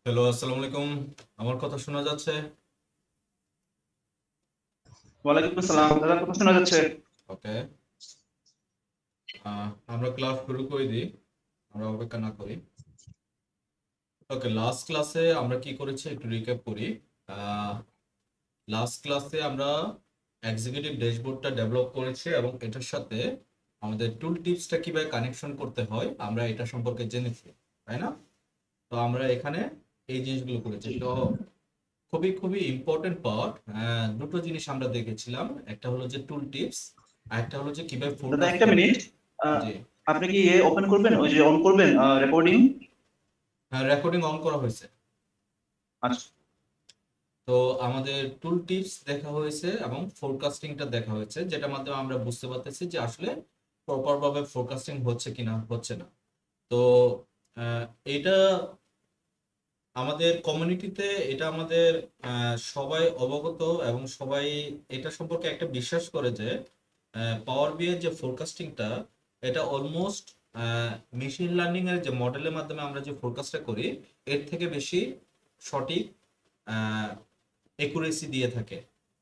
Hello, আসসালামু আলাইকুম। আমার কথা শোনা যাচ্ছে? ওয়ালাইকুম আসসালাম দাদা, কথা শোনা যাচ্ছে? ওকে। আমরা ক্লাস শুরু করে দিই। আমরা অপেক্ষা না করি। ওকে, লাস্ট ক্লাসে আমরা কি করেছি একটু রিক্যাপ করি। লাস্ট ক্লাসে আমরা এক্সিকিউটিভ ড্যাশবোর্ডটা ডেভেলপ করেছি এবং এটার সাথে আমাদের টুল টিপসটা কিভাবে কানেকশন করতে হয় আমরা এটা সম্পর্কে জেনেছি, তাই না? তো আমরা এখানে এই জিনিসগুলো করেছি। জি তো খুবই খুবই ইম্পর্টেন্ট পার্ট। দুটো জিনিস আমরা দেখেছিলাম, একটা হলো যে টুল টিপস, আর একটা হলো যে কিভাবে দাদা, একটা ফোরকাস্টিং। মিনিট। আহ, জি। আপনি কি ওপেন করবেন, ওই যে অন করবেন রেকর্ডিং? হ্যাঁ, রেকর্ডিং অন করা হয়েছে। আচ্ছা। তো আমাদের টুল টিপস দেখা হয়েছে এবং ফোরকাস্টিংটা দেখা হয়েছে, যেটার মাধ্যমে আমরা বুঝতে পারতেছি যে আসলে প্রপার ভাবে ফোরকাস্টিং হচ্ছে কিনা হচ্ছে না। তো আহ, এটা আমাদের কমিউনিটিতে, এটা আমাদের সবাই অবগত এবং সবাই এটা সম্পর্কে একটা বিশ্বাস করে যে পাওয়ার বি এর যে ফোরকাস্টিংটা, এটা অলমোস্ট মেশিন লার্নিং এর যে মডেলের মাধ্যমে আমরা যে ফোরকাস্টটা করি এর থেকে বেশি সঠিক একুরেসি দিয়ে থাকে।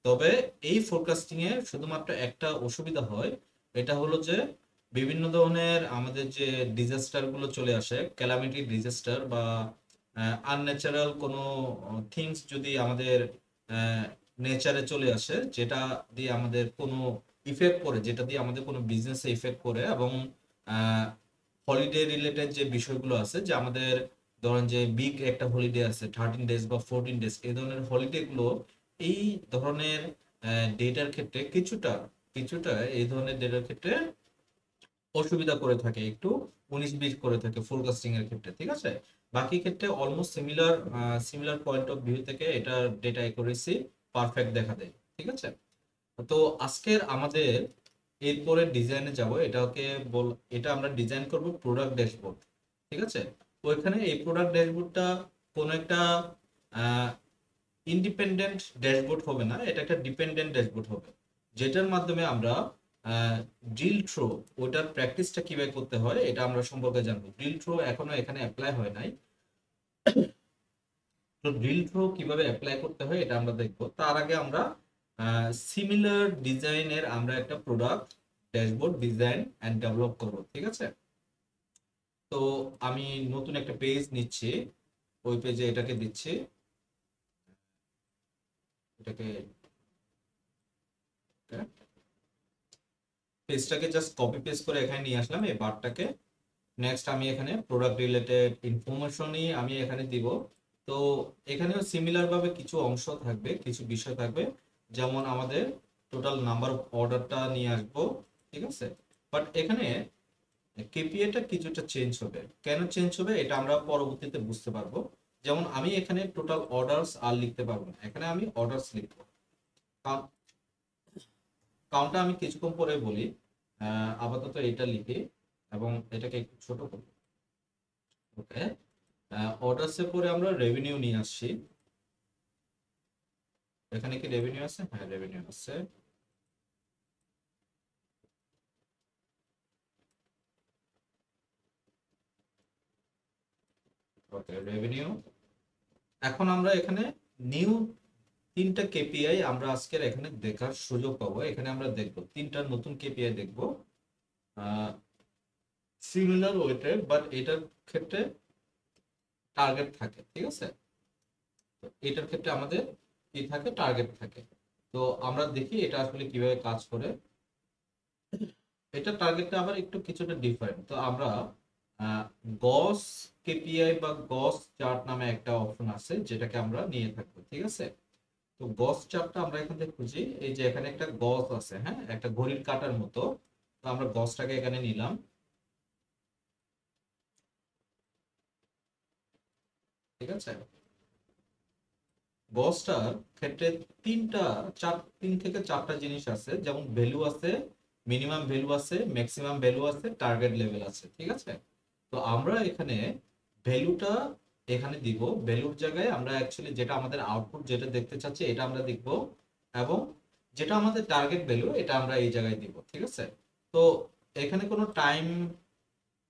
তবে এই ফোরকাস্টিং এ শুধুমাত্র একটা অসুবিধা হয়, এটা হলো যে বিভিন্ন ধরনের আমাদের যে ডিজাস্টার গুলো চলে আসে, ক্যালামিটি ডিজাস্টার বা আনন্যাচারাল কোনো থিংস যদি আমাদের নেচারে চলে আসে, যেটা দিয়ে আমাদের কোনো ইফেক্ট করে, যেটা দিয়ে আমাদের কোনো বিজনেসে ইফেক্ট করে, এবং হলিডে রিলেটেড যে বিষয়গুলো আছে, যে আমাদের ধরেন যে বিগ একটা হলিডে আছে 13 ডেজ বা 14 ডেজ, এই ধরনের হলিডে গুলো এই ধরনের ডেটার ক্ষেত্রে কিছুটা কিছুটা এই ধরনের ডেটার ক্ষেত্রে অসুবিধা করে থাকে, একটু 19-20 করে থাকে ফোরকাস্টিং এর ক্ষেত্রে, ঠিক আছে? বাকি ক্ষেত্রে almost similar, similar point of view থেকে এটা ডেটা অ্যাকুরেসি পারফেক্ট দেখা দেয়, ঠিক আছে? তো আজকের আমাদের এরপরে ডিজাইনে যাব, এটাকে বল, এটা আমরা ডিজাইন করব প্রোডাক্ট ড্যাশবোর্ড, ঠিক আছে? ওইখানে এই প্রোডাক্ট ড্যাশবোর্ডটা কোনো একটা ইন্ডিপেন্ডেন্ট ড্যাশবোর্ড হবে না, এটা একটা ডিপেন্ডেন্ট ড্যাশবোর্ড হবে, যেটার মাধ্যমে আমরা ড্রিল থ্রো, ওটার প্র্যাকটিসটা কিভাবে করতে হয় এটা আমরা সম্পর্কে জানবো। ড্রিল থ্রো এখনো এখানে অ্যাপ্লাই হয় নাই, তো ড্রিল থ্রো কিভাবে অ্যাপ্লাই করতে হয় এটা আমরা দেখবো। তার আগে আমরা সিমিলার ডিজাইনের আমরা একটা product dashboard design and develop করব, ঠিক আছে? তো আমি নতুন একটা পেজ নিচ্ছি, ওই পেজে এটাকে দিচ্ছি, এটাকে পেজটাকে জাস্ট কপি পেস্ট করে এখানে নিয়ে আসলাম এই বারটাকে। নেক্সট আমি এখানে প্রোডাক্ট রিলেটেড ইনফরমেশনই আমি এখানে দিব। তো এখানেও সিমিলার ভাবে কিছু অংশ থাকবে, কিছু বিষয় থাকবে, যেমন আমাদের টোটাল নাম্বার অফ অর্ডারটা নিয়ে আসবো, ঠিক আছে? বাট এখানে কেপিআইটা কিছুটা চেঞ্জ হবে। কেন চেঞ্জ হবে এটা আমরা পরবর্তীতে বুঝতে পারবো। যেমন আমি এখানে টোটাল অর্ডারস আর লিখতে পারবো না, এখানে আমি অর্ডারস লিখবো। কাউন্টটা আমি কিছুক্ষণ পরে বলি। আপাতত এটা লিখি এবং এটাকে একটু ছোট করি। ওকে। অর্ডারসের পরে আমরা রেভিনিউ নিয়ে আসছি। এখানে কি রেভিনিউ আছে? হ্যাঁ, রেভিনিউ আছে। ওকে, রেভিনিউ। এখন আমরা এখানে নিউ তিনটা কেপিআই আমরা আজকের এখানে দেখার সুযোগ পাবো। এখানে আমরা দেখবো তিনটা নতুন কেপিআই দেখবো, সিমিলার ওয়েটেড, বাট এটার ক্ষেত্রে টার্গেট থাকে, ঠিক আছে? তো এটার ক্ষেত্রে আমাদের কি থাকে? টার্গেট থাকে। তো আমরা দেখি এটা আসলে কিভাবে কাজ করে। এটা টার্গেটটা আবার একটু কিছুটা ডিফারেন্ট। তো আমরা গস কেপিআই বা গস চার্ট নামে একটা অপশন আছে, যেটাকে আমরা নিয়ে থাকবো, ঠিক আছে? তো গস চার্টটা আমরা এখান থেকে খুঁজি। এই যে এখানে একটা গস আছে, হ্যাঁ, একটা ঘড়ির কাঁটার মতো। তো আমরা গসটাকে এখানে নিলাম, ঠিক আছে? গসটার ক্ষেত্রে তিন থেকে চারটা জিনিস আছে, যেমন ভ্যালু আছে, মিনিমাম ভ্যালু আছে, ম্যাক্সিমাম ভ্যালু আছে, টার্গেট লেভেল আছে, ঠিক আছে? তো আমরা এখানে ভ্যালুটা এখানে দিব, ভ্যালুর জায়গায় আমরা অ্যাকচুয়ালি যেটা আমাদের আউটপুট যেটা দেখতে চাচ্ছি এটা আমরা দেখব, এবং যেটা আমাদের টার্গেট ভ্যালু এটা আমরা এই জায়গায় দিব, ঠিক আছে? তো এখানে কোনো টাইম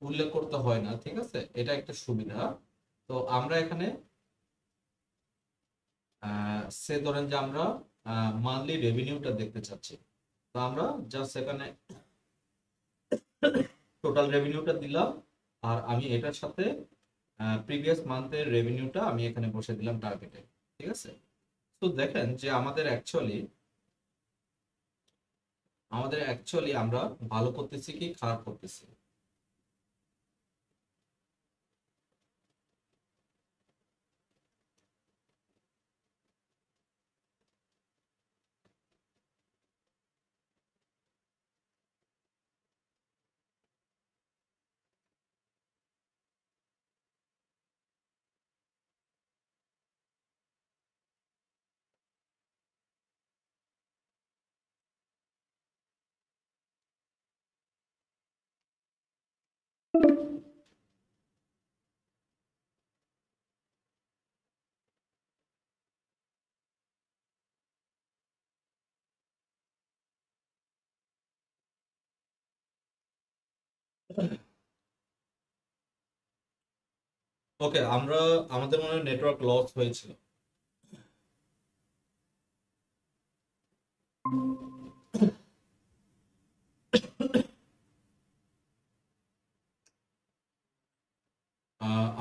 উল্লেখ করতে হয় না, ঠিক আছে? এটা একটা সুবিধা। তো আমরা এখানে সে ধরেন যে আমরা মান্থলি রেভিনিউটা দেখতে চাচ্ছি, তো আমরা জাস্ট এখানে টোটাল রেভিনিউটা দিলাম, আর আমি এটার সাথে প্রিভিয়াস মান্থের রেভিনিউটা আমি এখানে বসে দিলাম টার্গেটে। ঠিক আছে, তো দেখেন যে আমাদের অ্যাকচুয়ালি আমরা ভালো করতেছি কি খারাপ করতেছি। ওকে, আমাদের মনে হয় নেটওয়ার্ক লস হয়েছিল।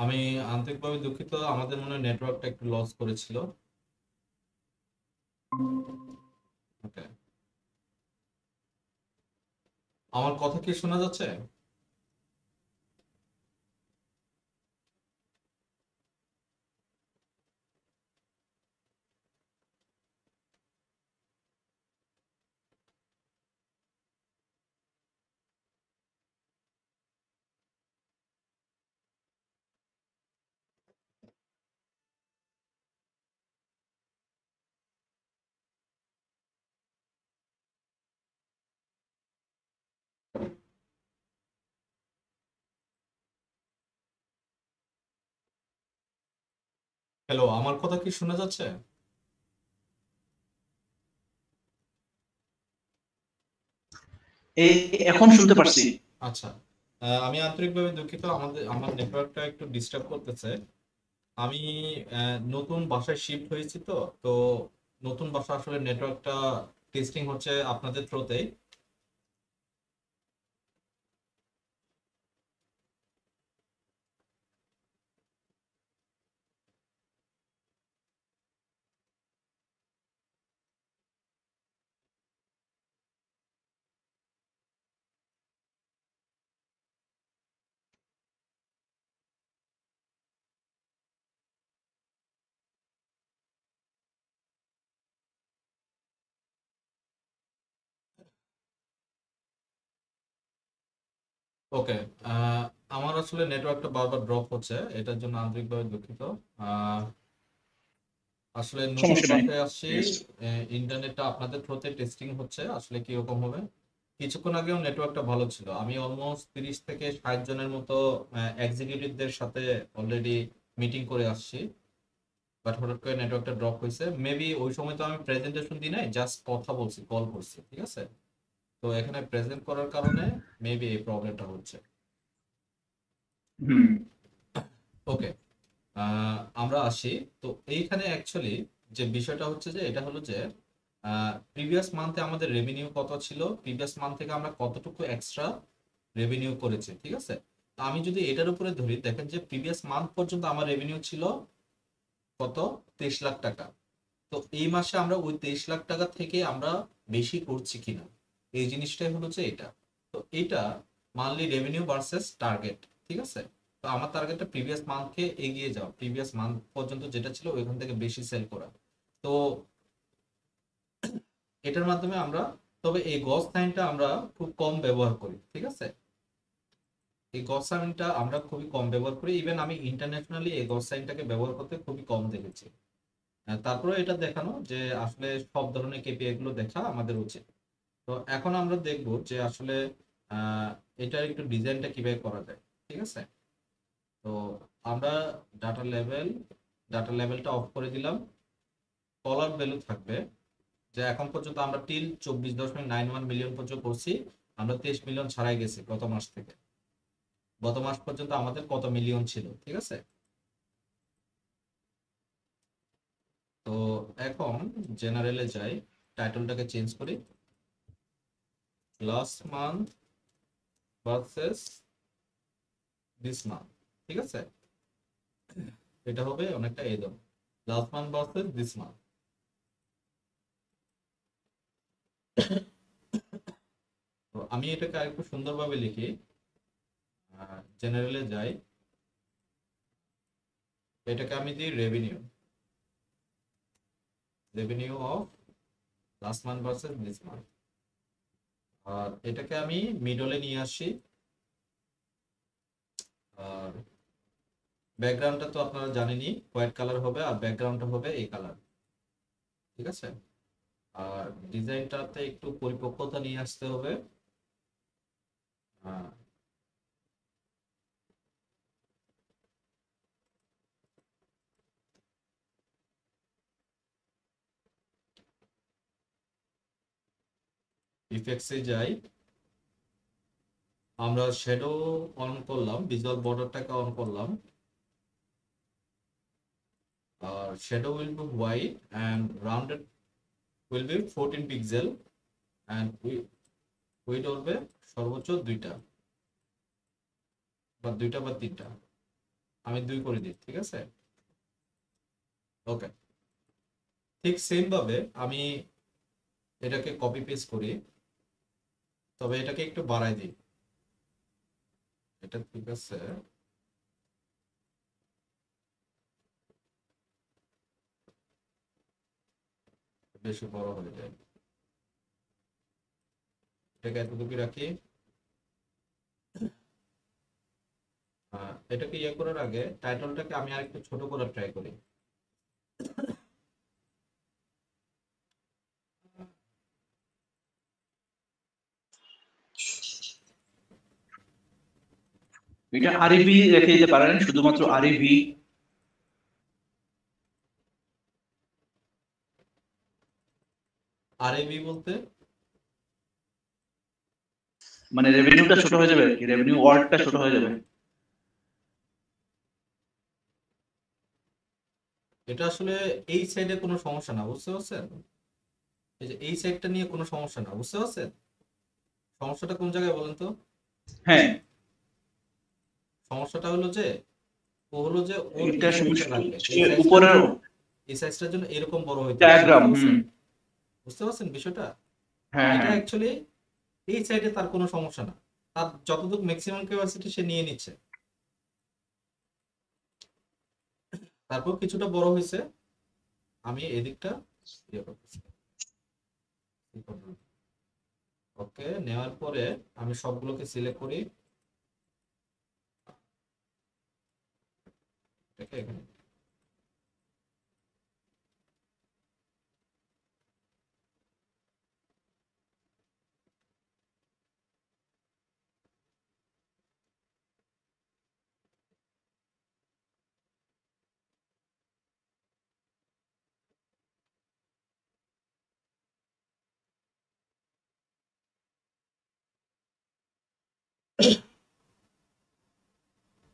আমি আন্তরিকভাবে দুঃখিত, আমাদের মনে হয় নেটওয়ার্কটা একটু লস করেছিল। ওকে, আমার কথা কি শোনা যাচ্ছে? হ্যালো, আমার কথা কি শোনা যাচ্ছে? এই এখন শুনতে পারছি। আচ্ছা, আমি আন্তরিকভাবে দুঃখিত, আমার নেটওয়ার্কটা একটু ডিস্টার্ব করতেছে। আমি নতুন বাসায় শিফট হয়েছি, তো নতুন বাসা আসলে নেটওয়ার্কটা টেস্টিং হচ্ছে আপনাদের থ্রোতেই। ওকে, আমার আসলে নেটওয়ার্কটা বারবার ড্রপ হচ্ছে, এটার জন্য আন্তরিকভাবে দুঃখিত। আহ, আসলে নতুন সমস্যা নাই, বাসায় আসছি, ঠিক আছে। ইন্টারনেটটা আপনাদের থ্রুতে টেস্টিং হচ্ছে, আসলে কিরকম হবে। কিছুক্ষণ আগেও নেটওয়ার্কটা ভালো ছিল, আমি অলমোস্ট 30 থেকে 60 জনের মতো এক্সিকিউটিভদের সাথে অলরেডি মিটিং করে আসছি, বাট হঠাৎ করে নেটওয়ার্কটা ড্রপ হয়েছে। মেবি ওই সময় তো আমি প্রেজেন্টেশন দিই নাই, জাস্ট কথা বলছি, কল করছি। ঠিক আছে, তো এখানে প্রেজেন্ট করার কারণে মেবি এই প্রবলেমটা হচ্ছে। হুম। ওকে, আমরা আসি। তো এইখানে অ্যাকচুয়ালি যে বিষয়টা হচ্ছে যে এটা হলো যে প্রিভিয়াস মান্থে আমাদের রেভিনিউ কত ছিল, প্রিভিয়াস মান্থ থেকে আমরা কতটুকু এক্সট্রা রেভিনিউ করেছি। ঠিক আছে, তো আমি যদি এটার উপরে ধরি, দেখেন যে প্রিভিয়াস মান্থ পর্যন্ত আমার রেভিনিউ ছিল কত, 23 লাখ টাকা। তো এই মাসে আমরা ওই 23 লাখ টাকা থেকে আমরা বেশি করছি কিনা, এই জিনিসটাই হলো যে এটা। তো এটা মান্থলি রেভিনিউ ভার্সেস টার্গেট। ঠিক আছে, তো আমার টার্গেটটা প্রিভিয়াস মান্থকে এগিয়ে যাওয়া, প্রিভিয়াস মান্থ পর্যন্ত যেটা ছিল ওইখান থেকে বেশি সেল করা। তো এটার মাধ্যমে আমরা, তবে এই গস সাইনটা আমরা খুব কম ব্যবহার করি। ঠিক আছে, এই গস সাইনটা আমরা খুবই কম ব্যবহার করি, ইভেন আমি ইন্টারন্যাশনালি এই গস সাইনটাকে ব্যবহার করতে খুবই কম দেখেছি। তারপরে এটা দেখানো যে আসলে সব ধরনের কেপিআই গুলো দেখা আমাদের উচিত। তো এখন আমরা দেখব যে আসলে আহ, এটার একটু ডিজাইনটা কিভাবে করা যায়। ঠিক আছে, তো আমরা ডাটা লেভেল ডাটা লেভেলটা অফ করে দিলাম। কলার ভ্যালু থাকবে যে এখন পর্যন্ত আমরা টিল 24.91 মিলিয়ন পর্যন্ত করছি, আমরা 23 মিলিয়ন ছাড়াই গেছি গত মাস থেকে। গত মাস পর্যন্ত আমাদের কত মিলিয়ন ছিল। ঠিক আছে, তো এখন জেনারেলে যাই, টাইটেলটাকে চেঞ্জ করি, last month versus this month. ঠিক আছে, এটা হবে অনেকটা এই ধরনের, last month versus this month. তো আমি এটাকে আরেকটু সুন্দরভাবে লিখি, জেনারেলে যাই, এটাকে আমি দিই revenue, revenue of last month versus this month. আর এটাকে আমি মিডলে নিয়ে আসি, আর ব্যাকগ্রাউন্ডটা তো আপনারা জানেনই হোয়াইট কালার হবে, আর ব্যাকগ্রাউন্ডটা হবে এই কালার। ঠিক আছে, আর ডিজাইনটাতে একটু পরিপক্কতা নিয়ে আসতে হবে। ইফেক্টসে যাই, আমরা শ্যাডো অন করলাম, ভিজুয়াল বর্ডারটাকে অন করলাম, আর shadow will be white and rounded will be 14 pixel and width হবে সর্বোচ্চ দুইটা বা তিনটা, আমি 2 করে দিই। ঠিক আছে, ওকে। ঠিক সেম ভাবে আমি এটাকে কপি পেস্ট করি, তবে এটাকে একটু বাড়াই দিই। এটা ঠিক আছে, বেশি বড় হয়ে যায়, এটাকে এতটুকু রাখি। এটাকে ইয়ে করার আগে টাইটেলটাকে আমি আরেকটু ছোট করার ট্রাই করি। এটা আরবি রেখে দিতে পারেন, শুধুমাত্র আরবি। আরএবি বলতে মানে রেভিনিউটা ছোট হয়ে যাবে আর কি, রেভিনিউ ওয়ার্ডটা ছোট হয়ে যাবে। এটা আসলে এই সাইডে কোনো সমস্যা না, বুঝতে পারছেন? এই যে এই সাইডটা নিয়ে কোনো সমস্যা না, বুঝতে পারছেন? সমস্যাটা কোন জায়গায় বলেন তো? হ্যাঁ, সমস্যাটা হলো যে ও হলো যে ওর এটা এই সাইজটা সমস্যা রাখবে, হচ্ছে উপরের এই সাইজটার জন্য এরকম বড় হইতে হবে, ডায়াগ্রাম। বুঝতে হুম। পারছেন? বুঝতে পারছেন বিষয়টা? হ্যাঁ এটা হ্যাঁ। অ্যাকচুয়ালি এই সাইডে তার কোনো সমস্যা না, তার যতটুকু ম্যাক্সিমাম ক্যাপাসিটি সে নিয়ে নিচ্ছে। তারপর কিছুটা বড় হয়েছে, আমি এদিকটা ইয়ে করতেছি। ওকে, নেওয়ার পরে আমি সবগুলোকে সিলেক্ট করি, এটাকে এখানে।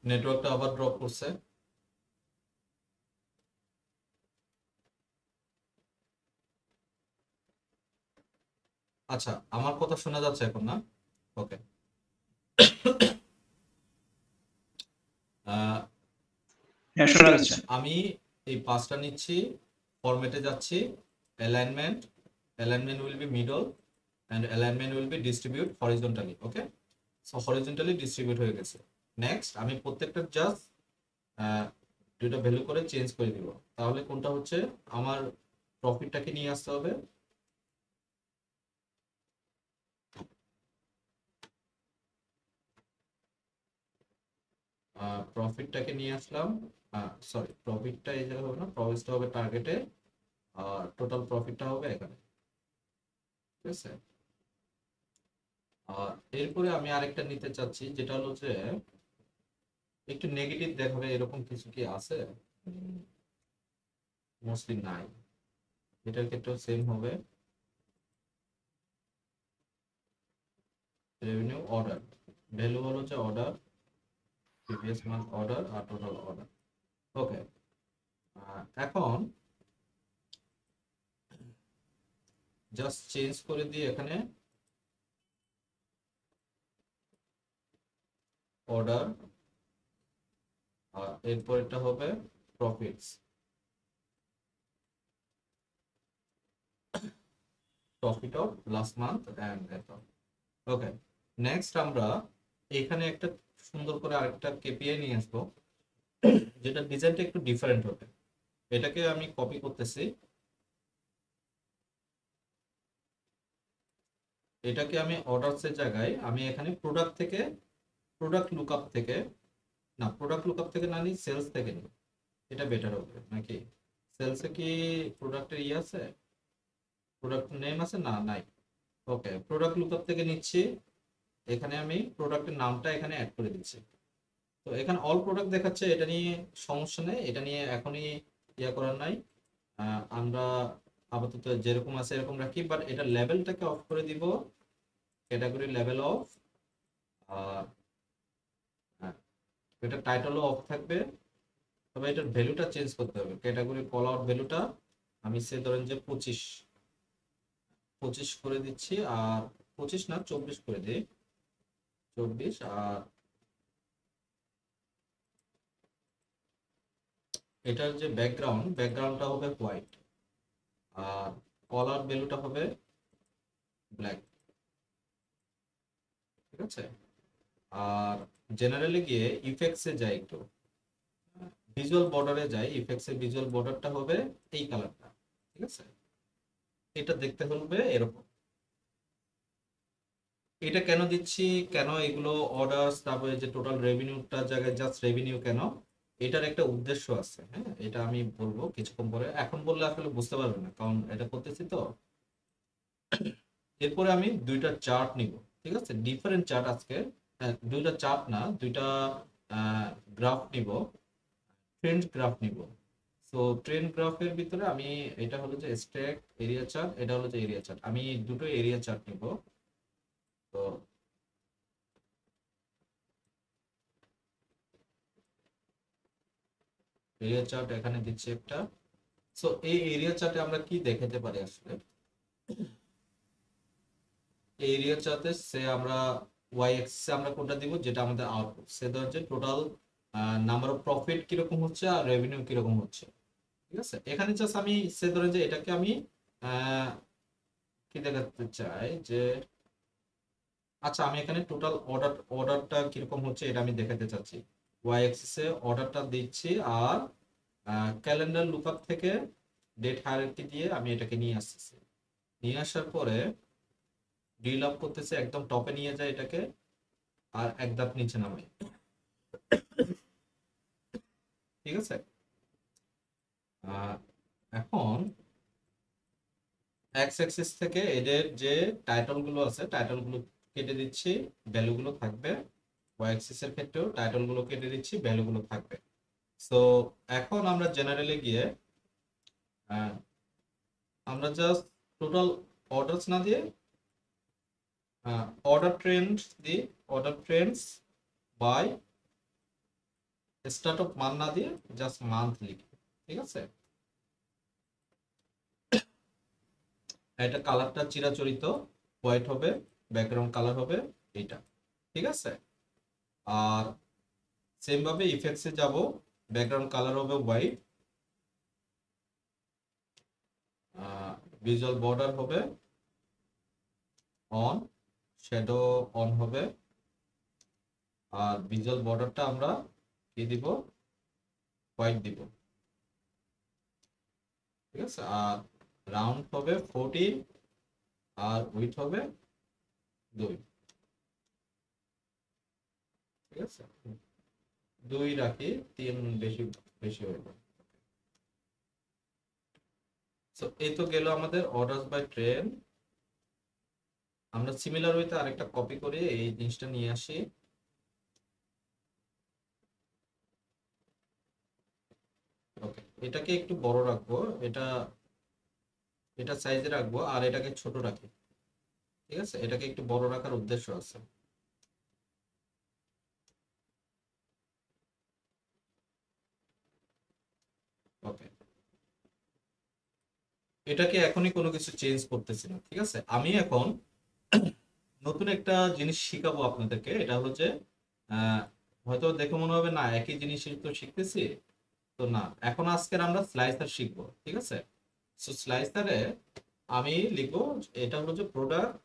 নেটওয়ার্কটা আবার ড্রপ করছে। আচ্ছা, আমার কথা শোনা যাচ্ছে এখন না? ওকে। হ্যাঁ, শোনা যাচ্ছে। আমি এই পাঁচটা নিচ্ছি, ফরম্যাটে যাচ্ছি, alignment, alignment will be middle and alignment will be distribute horizontally. Okay, so horizontally distribute হয়ে গেছে। নেক্সট আমি প্রত্যেকটা জাস্ট দুইটা ভ্যালু করে চেঞ্জ করে দিব। তাহলে কোনটা হচ্ছে আমার প্রফিটটাকে নিয়ে আসতে হবে, প্রফিটটাকে নিয়ে আসলাম, সরি প্রফিটটা এই জায়গায় হবে না, প্রফিটটা হবে টার্গেটে, আর টোটাল প্রফিটটা হবে এখানে। ঠিক আছে, আর এরপরে আমি আরেকটা নিতে চাচ্ছি, যেটা হলো যে একটু নেগেটিভ দেখাবে এরকম কিছু কি আছে? মোস্টলি নাই। এটার ক্ষেত্রেও সেম হবে, রেভিনিউ অর্ডার, ভ্যালু হলো যে অর্ডার, প্রিভিয়াস মান্থ অর্ডার আর টোটাল অর্ডার। ওকে, এখন জাস্ট চেঞ্জ করে দিয়ে এখানে অর্ডার, আর এরপর এটা হবে profits, profit of last month and এরপর। ওকে, নেক্সট আমরা এখানে একটা সুন্দর করে আরেকটা কেপিআই নিয়ে আসবো, যেটা ডিজাইনটা একটু ডিফারেন্ট হবে। এটাকে আমি কপি করতেছি, এটাকে আমি অর্ডারস এর জায়গায় আমি এখানে প্রোডাক্ট থেকে, প্রোডাক্ট লুকআপ থেকে, না প্রোডাক্ট লুকআপ থেকে না নিই, সেলস থেকে নিই, এটা বেটার হবে নাকি? সেলসে কি প্রোডাক্টের ইয়ে আছে, প্রোডাক্ট নেম আছে? না, নাই। ওকে, প্রোডাক্ট লুকআপ থেকে নিচ্ছি, এখানে আমি প্রোডাক্টের নামটা এখানে অ্যাড করে দিচ্ছি। তো এখানে অল প্রোডাক্ট দেখাচ্ছে, এটা নিয়ে সমস্যা নেই, এটা নিয়ে এখনই ইয়া করার নাই। আমরা আপাতত যেরকম আছে এরকম রাখি, বাট এটা লেভেলটাকে অফ করে দিব, ক্যাটাগরি লেভেল অফ, আর এটা টাইটেলও অফ থাকবে। তবে এটার ভ্যালুটা চেঞ্জ করতে হবে, ক্যাটাগরি কল আউট ভ্যালুটা আমি সে ধরেন যে 25 করে দিচ্ছি, আর 25 না 24 করে দিই, 24। আর এটার যে ব্যাকগ্রাউন্ডটা হবে হোয়াইট, আর কল আউট ভ্যালুটা হবে ব্ল্যাক। ঠিক আছে, আর জেনারেলি গিয়ে ইফেক্টসে যাই, একটু ভিজুয়াল বর্ডারে যাই, ইফেক্টসের ভিজুয়াল বর্ডারটা হবে এই কালারটা। ঠিক আছে, এটা দেখতে হবে এরকম। এটা কেন দিচ্ছি, কেন এগুলো অর্ডারস, তারপরে যে টোটাল রেভিনিউটার জায়গায় জাস্ট রেভিনিউ কেন, এটার একটা উদ্দেশ্য আছে। হ্যাঁ, এটা আমি বলবো কিছুক্ষণ পরে, এখন বললে আসলে বুঝতে পারবেন না, কারণ এটা করতেছি তো। এরপরে আমি দুইটা চার্ট নিব, ঠিক আছে, ডিফারেন্ট চার্ট আজকে। দুইটা চার্ট না, দুইটা গ্রাফ নিব, ট্রেন্ড গ্রাফ নিব। সো ট্রেন্ড গ্রাফের ভিতরে আমি, এটা হলো যে স্ট্যাক এরিয়া চার্ট, এটা হলো যে এরিয়া চার্ট, আমি দুটো এরিয়া চার্ট নিব। তো এরিয়া চার্ট এখানে দিচ্ছি একটা। সো এই এরিয়া চার্টে আমরা কি দেখাতে পারি আসলে, এই এরিয়া চার্টে সে আমরা ওয়াই এক্সিসে আমরা কোনটা দিব, যেটা আমাদের আউটপুট, সে ধর যে টোটাল নাম্বার অফ প্রফিট কিরকম হচ্ছে আর রেভিনিউ কিরকম হচ্ছে। ঠিক আছে, এখানে জাস্ট আমি সে ধরে যে এটাকে আমি আহ, কি দেখাতে চাই যে, আচ্ছা আমি এখানে টোটাল অর্ডারটা কিরকম হচ্ছে এটা আমি দেখাতে চাচ্ছি। ওয়াই এক্সিসে অর্ডারটা দিচ্ছি, আর ক্যালেন্ডার লুকআপ থেকে ডেট হায়ারার্কি দিয়ে আমি এটাকে নিয়ে আসতেছি। নিয়ে আসার পরে ডিল আপ করতেছে, একদম টপে নিয়ে যায় এটাকে, আর এক ধাপ নিচে নামাই। ঠিক আছে, আহ, এখন এক্স অ্যাক্সিস থেকে এদের যে টাইটেল গুলো আছে, টাইটেল গুলো কেটে দিচ্ছি, ভ্যালু গুলো থাকবে। ওয়াই অ্যাক্সিস এর ক্ষেত্রেও টাইটেল গুলো কেটে দিচ্ছি, ভ্যালু গুলো থাকবে। সো এখন আমরা জেনারেলি গিয়ে আহ, আমরা জাস্ট টোটাল অর্ডারস না দিয়ে অর্ডার ট্রেন্ডস দিই, order trends by start of month না দিয়ে জাস্ট মান্থ লিখি। ঠিক আছে, এটা কালারটা চিরাচরিত হোয়াইট হবে, ব্যাকগ্রাউন্ড কালার হবে এইটা। ঠিক আছে, আর সেম ভাবে ইফেক্টসে যাব, ব্যাকগ্রাউন্ড কালার হবে হোয়াইট, ভিজুয়াল বর্ডার হবে অন, শ্যাডো অন হবে, আর ভিজুয়াল বর্ডারটা আমরা কি দিব, হোয়াইট দিব। ঠিক আছে, আর রাউন্ড হবে 14, আর উইথ হবে 2। ঠিক আছে, 2 রাখি, 3 বেশি বেশি হয়ে যাবে। সো এই তো গেল আমাদের অর্ডারস বাই ট্রেন। আমরা সিমিলার ওয়েতে আরেকটা কপি করে এই জিনিসটা নিয়ে আসি। ওকে, এটাকে একটু বড় রাখবো, এটা এটা সাইজে রাখবো, আর এটাকে ছোট রাখি। ঠিক আছে, এটাকে একটু বড় রাখার উদ্দেশ্য আছে। ওকে, এটাকে এখনই কোনো কিছু চেঞ্জ করতেছি না, ঠিক আছে। আমি এখন নতুন একটা জিনিস শিখাবো আপনাদেরকে। এটা হলো যে আহ, হয়তো দেখে মনে হবে না একই জিনিসই তো শিখতেছি, তো না, এখন আজকের আমরা স্লাইসার শিখবো, ঠিক আছে। সো স্লাইসারে আমি লিখবো, এটা হলো যে প্রোডাক্ট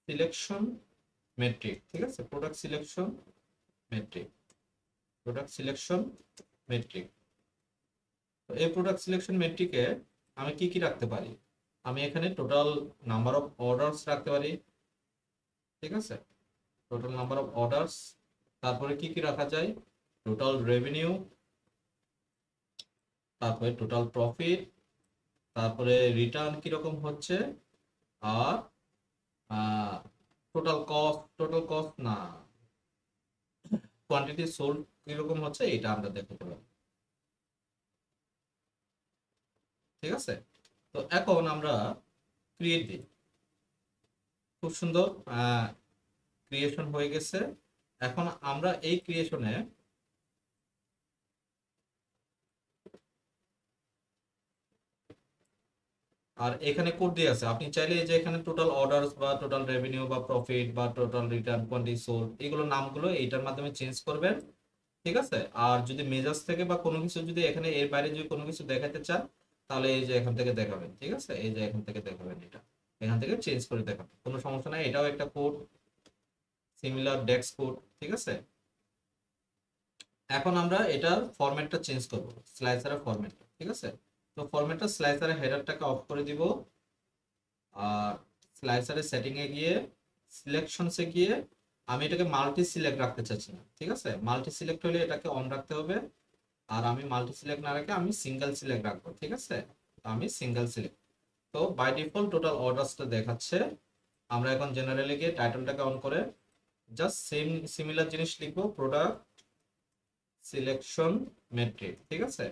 সিলেকশন মেট্রিক, ঠিক আছে, product selection metric, product selection metric. তো এই প্রোডাক্ট সিলেকশন মেট্রিকে আমি কি কি রাখতে পারি? আমি এখানে টোটাল নাম্বার অফ অর্ডারস রাখতে পারি, ঠিক আছে, টোটাল নাম্বার অফ অর্ডারস। তারপরে কি কি রাখা যায়? টোটাল রেভিনিউ, তারপরে টোটাল প্রফিট, তারপরে রিটার্ন কিরকম হচ্ছে, আর টোটাল কস্ট না, কোয়ান্টিটি সোল্ড কিরকম হচ্ছে, এটা আমরা দেখতে পারি, ঠিক আছে। তো এখন আমরা ক্রিয়েট দিই, খুব সুন্দর ক্রিয়েশন হয়ে গেছে। এখন আমরা এই ক্রিয়েশনে আর এখানে কোড দিয়ে আছে, আপনি চাইলে এই যে এখানে টোটাল অর্ডারস বা টোটাল রেভিনিউ বা প্রফিট বা টোটাল রিটার্ন কোয়ান্টিটি সোল্ড, এগুলো নামগুলো এইটার মাধ্যমে চেঞ্জ করবেন, ঠিক আছে। আর যদি মেজাজ থেকে বা কোনো কিছু যদি এখানে এর বাইরে যদি কোনো কিছু দেখাতে চান, তাহলে এই যে এখান থেকে দেখাবেন, ঠিক আছে, এই যে এখান থেকে দেখাবেন, এটা এখান থেকে চেঞ্জ করে দেখাবেন, কোনো সমস্যা নাই। এটাও একটা কোড, সিমিলার ডেক্স কোড, ঠিক আছে। এখন আমরা এটার ফরম্যাটটা চেঞ্জ করব, স্লাইসারের ফরম্যাটটা, ঠিক আছে। তো ফরম্যাটটা স্লাইসারের হেডারটাকে অফ করে দিব, আর স্লাইসারের সেটিং এ গিয়ে সিলেকশনসে গিয়ে আমি এটাকে মাল্টি সিলেক্ট রাখতে চাচ্ছি না, ঠিক আছে। মাল্টি সিলেক্ট হলে এটাকে অন রাখতে হবে, আর আমি মাল্টি সিলেক্ট না রেখে আমি সিঙ্গেল সিলেক্ট রাখবো, ঠিক আছে। তো আমি সিঙ্গেল সিলেক্ট। তো বাই ডিফল্ট টোটাল অর্ডারসটা দেখাচ্ছে। আমরা এখন জেনারেলি গিয়ে টাইটেলটাকে অন করে জাস্ট সেম সিমিলার জিনিস লিখবো, প্রোডাক্ট সিলেকশন মেট্রিক, ঠিক আছে।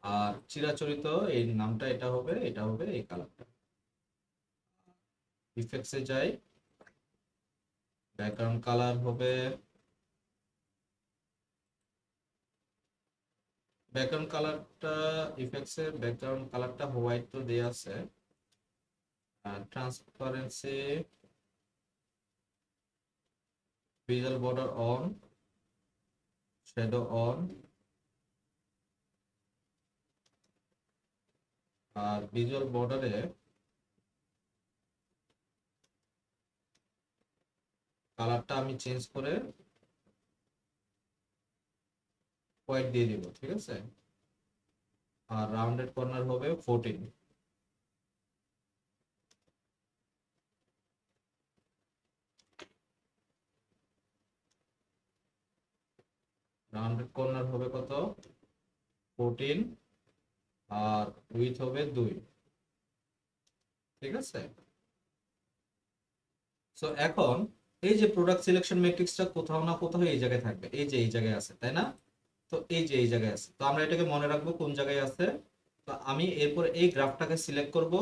আর চিরাচরিত এই নামটা এটা হবে, এটা হবে এই কালারটা। ইফেক্টসে যাই, ব্যাকগ্রাউন্ড কালার হবে, ব্যাকগ্রাউন্ড কালারটা ইফেক্টসের ব্যাকগ্রাউন্ড কালারটা হোয়াইট তো দেয়া আছে। Transparency, visual border on, shadow on, আর ভিজুয়াল বর্ডারে কালারটা আমি চেঞ্জ করে হোয়াইট দিয়ে দিব, ঠিক আছে। আর রাউন্ডেড কর্নার হবে 14, রাউন্ডেড কর্নার হবে কত? 14, আর উইথ হবে 2, ঠিক আছে। সো এখন এই যে প্রোডাক্ট সিলেকশন ম্যাট্রিক্সটা কোথাও না কোথাও এই জায়গায় থাকবে, এই যে এই জায়গায় আছে, তাই না? তো এই যে এই জায়গায় আছে, তো আমরা এটাকে মনে রাখবো কোন জায়গায় আছে। তো আমি এরপর এই গ্রাফটাকে সিলেক্ট করব,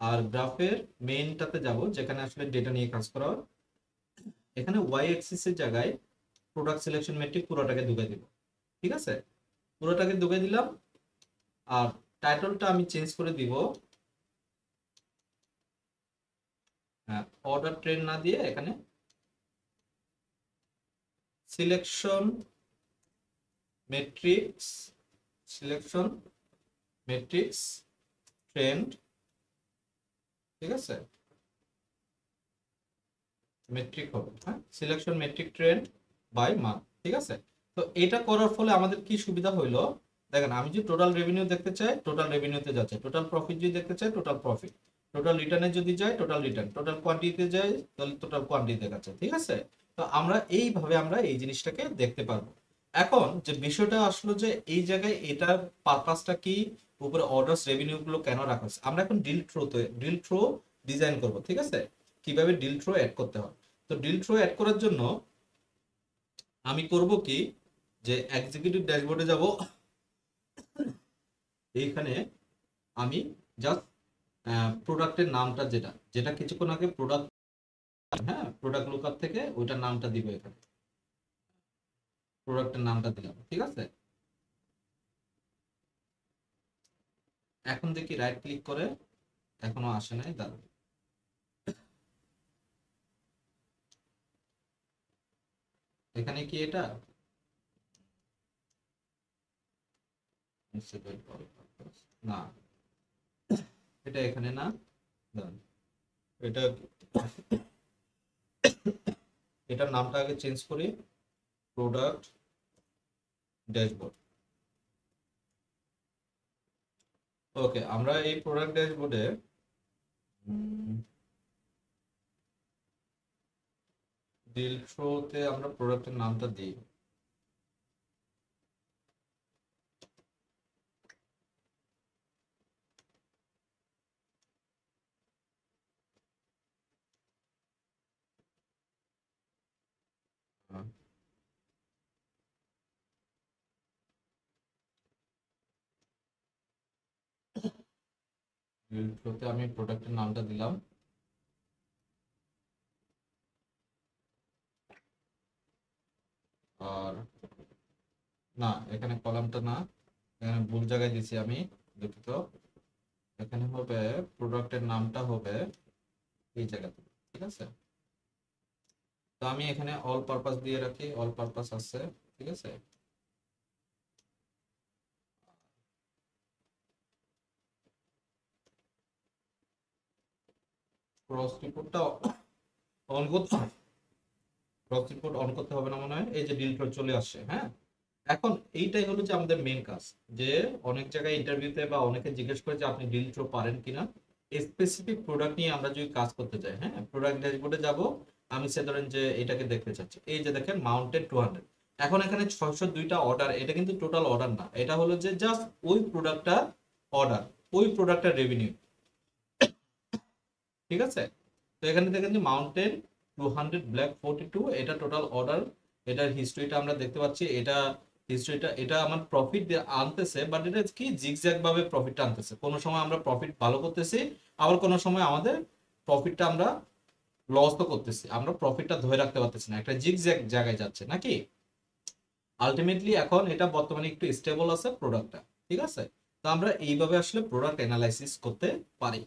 আর গ্রাফের মেইনটাতে যাব যেখানে আসলে ডেটা নিয়ে কাজ করা হয়। এখানে ওয়াই অ্যাক্সিস এর জায়গায় প্রোডাক্ট সিলেকশন ম্যাট্রিক পুরোটাকে ঢুকে দিব, ঠিক আছে। পুরোটাকে ঢুকে দিলাম, আর টাইটেলটা আমি চেঞ্জ করে দিব, অর্ডার ট্রেন না দিয়ে এখানে selection metrics, selection metrics trend, ঠিক আছে, মেট্রিক হবে, হ্যাঁ, selection metric trend by month, ঠিক আছে। তো এটা করার ফলে আমাদের কি সুবিধা হইলো? দেখেন, আমি যদি টোটাল রেভিনিউ দেখতে চাই, টোটাল রেভিনিউতে যাচ্ছে, টোটাল প্রফিট যদি দেখতে চাই, টোটাল প্রফিট, টোটাল রিটার্নে যদি যাই, টোটাল রিটার্ন, টোটাল কোয়ান্টিটিতে যাই, তাহলে টোটাল কোয়ান্টিটি দেখাচ্ছে, ঠিক আছে। তো আমরা এইভাবে আমরা এই জিনিসটাকে দেখতে পারবো। এখন যে বিষয়টা আসলো যে এই জায়গায় এটার পারপাসটা কি, উপরে অর্ডারস রেভিনিউ গুলো কেন রাখা হচ্ছে, আমরা এখন ডিল থ্রো ডিজাইন করব, ঠিক আছে, কিভাবে ডিল থ্রো অ্যাড করতে হয়। তো ডিল থ্রো অ্যাড করার জন্য আমি করব কি, যে এক্সিকিউটিভ ড্যাশবোর্ডে যাব, এইখানে আমি জাস্ট প্রোডাক্টের নামটা যেটা যেটা কিছুক্ষণ আগে প্রোডাক্ট, হ্যাঁ, প্রোডাক্ট লুকআপ থেকে ওইটার নামটা দিব, এখানে প্রোডাক্টের নামটা দিলাম, ঠিক আছে। এখন দেখি রাইট ক্লিক করে, এখনো আসে নাই, দাঁড়ান। এখানে কি এটা না, এটা এখানে না, দাঁড়ান। এটা, এটার নামটা আগে চেঞ্জ করি, প্রোডাক্ট ড্যাশবোর্ড। ওকে, আমরা এই প্রোডাক্ট ড্যাশবোর্ডে ডিল থ্রোতে আমরা প্রোডাক্টের নামটা দিই। ডিল থ্রোতে আমি প্রোডাক্টের নামটা দিলাম। আর না, এখানে কলামটা না, এখানে ভুল জায়গায় দিছি আমি, দুঃখিত। এখানে হবে প্রোডাক্টের নামটা হবে এই জায়গাতে, ঠিক আছে। তো আমি এখানে অল পারপাস দিয়ে রাখি, অল পারপাস আছে, ঠিক আছে। ক্রস রিপোর্টটা অন করতে, ক্রস রিপোর্ট অন করতে হবে না মনে হয়, এই যে ডিলিট চলে আসছে, হ্যাঁ। এখন এইটাই হলো যে আমাদের মেন কাজ, যে অনেক জায়গায় ইন্টারভিউতে বা অনেকে জিজ্ঞেস করে যে আপনি ডিলিট পারেন কিনা। স্পেসিফিক প্রোডাক্ট নিয়ে আমরা যদি কাজ করতে চাই, হ্যাঁ, প্রোডাক্ট ড্যাশবোর্ডে যাব, আমি সে ধরেন যে এটাকে দেখতে চাচ্ছি, এই যে দেখেন মাউন্টেড 200। এখন এখানে 602টা অর্ডার, এটা কিন্তু টোটাল অর্ডার না, এটা হলো যে জাস্ট ওই প্রোডাক্টটা অর্ডার, ওই প্রোডাক্টটার রেভিনিউ, ঠিক আছে। তো এখানে দেখেন যে মাউন্টেন 200 ব্ল্যাক 42, এটা টোটাল অর্ডার। এটার হিস্ট্রিটা আমরা দেখতে পাচ্ছি, এটা হিস্ট্রিটা, এটা আমার প্রফিট আনতেছে, বাট এটা কি জিগজ্যাগ ভাবে প্রফিটটা আনতেছে। কোনো সময় আমরা প্রফিট ভালো করতেছি, আবার কোনো সময় আমাদের প্রফিটটা আমরা লস তো করতেছি, আমরা প্রফিটটা ধরে রাখতে পারতেছি না, একটা জিগজ্যাগ জায়গায় যাচ্ছে নাকি। আলটিমেটলি এখন এটা বর্তমানে একটু স্টেবল আছে প্রোডাক্টটা, ঠিক আছে। তো আমরা এইভাবে আসলে প্রোডাক্ট অ্যানালাইসিস করতে পারি।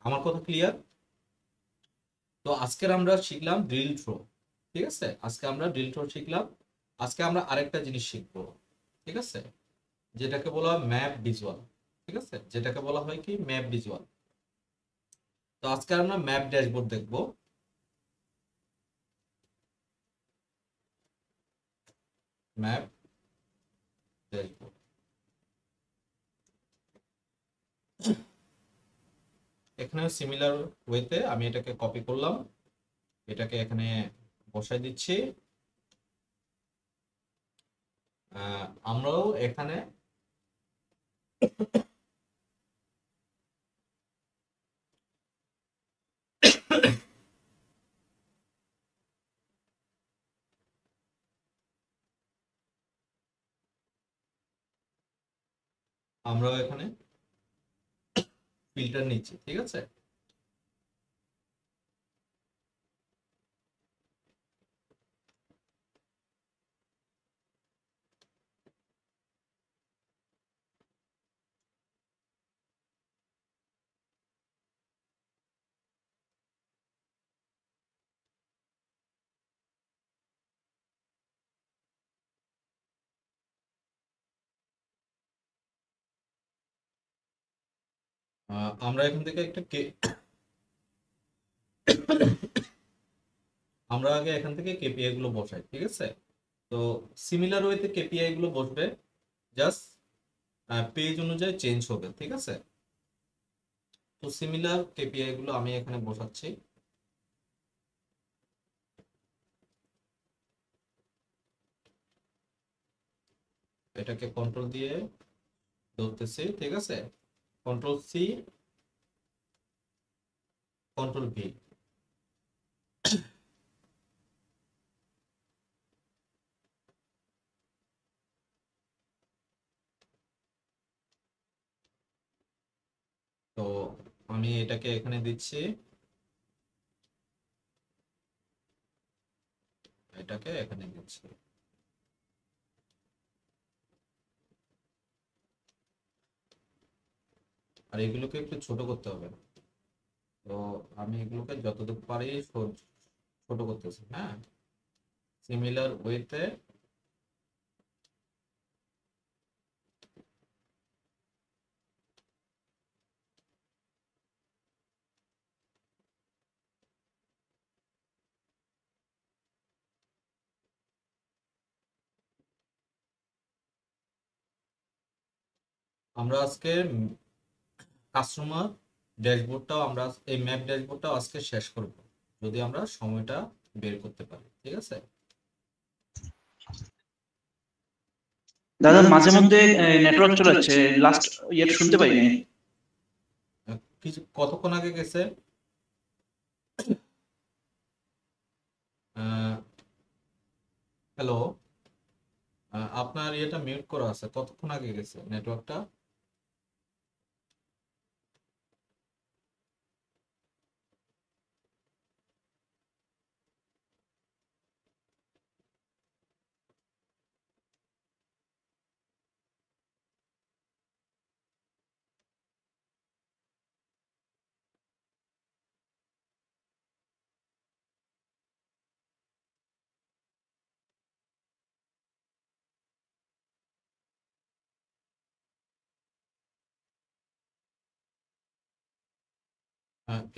আমার কথা ক্লিয়ার? তো আজকের আমরা শিখলাম ড্রিল থ্রো, ঠিক আছে, আজকে আমরা ড্রিল থ্রো শিখলাম। আজকে আমরা আরেকটা জিনিস শিখবো, ঠিক আছে, যেটাকে বলা হয় ম্যাপ ভিজুয়াল, ঠিক আছে, যেটাকে বলা হয় কি ম্যাপ ভিজুয়াল। তো আজকে আমরা ম্যাপ ড্যাশবোর্ড দেখবো। ম্যাপ ড্যাশবোর্ড, এখানে সিমিলার ওয়েতে আমি এটাকে কপি করলাম, এটাকে এখানে বসাই দিচ্ছি। আমরাও এখানে আমরাও এখানে ফিল্টার নিচ্ছি, ঠিক আছে। আমরা এখান থেকে একটা আমরা আগে এখান থেকে কেপিআই গুলো বসাই, ঠিক আছে। তো সিমিলার ওয়েতে কেপিআই গুলো বসবে, জাস্ট পেজ অনুযায়ী চেঞ্জ হবে, ঠিক আছে। তো সিমিলার কেপিআই গুলো আমি এখানে বসাচ্ছি। এটাকে কন্ট্রোল দিয়ে ধরতেছি, ঠিক আছে, কন্ট্রোল সি, কন্ট্রোল ভি। তো আমি এটাকে এখানে দিচ্ছি, এটাকে এখানে দিচ্ছি। আর এগুলোকে একটু ছোট করতে হবে। তো আমি এগুলোকে যতটুকু পারি ছোট করতেছি, হ্যাঁ। সিমিলার ওয়েতে আমরা আজকে কাস্টমার ড্যাশবোর্ডটাও আমরা এই ম্যাপ ড্যাশবোর্ডটাও আজকে শেষ করব, যদি আমরা সময়টা বের করতে পারি, ঠিক আছে। দাদা মাঝে মধ্যে নেটওয়ার্ক চলে যাচ্ছে, লাস্ট ইয়ে শুনতে পাই নাই। কিছু কতক্ষণ আগে গেছে? হ্যালো, আপনার ইয়েটা মিউট করা আছে, কতক্ষণ আগে গেছে নেটওয়ার্কটা?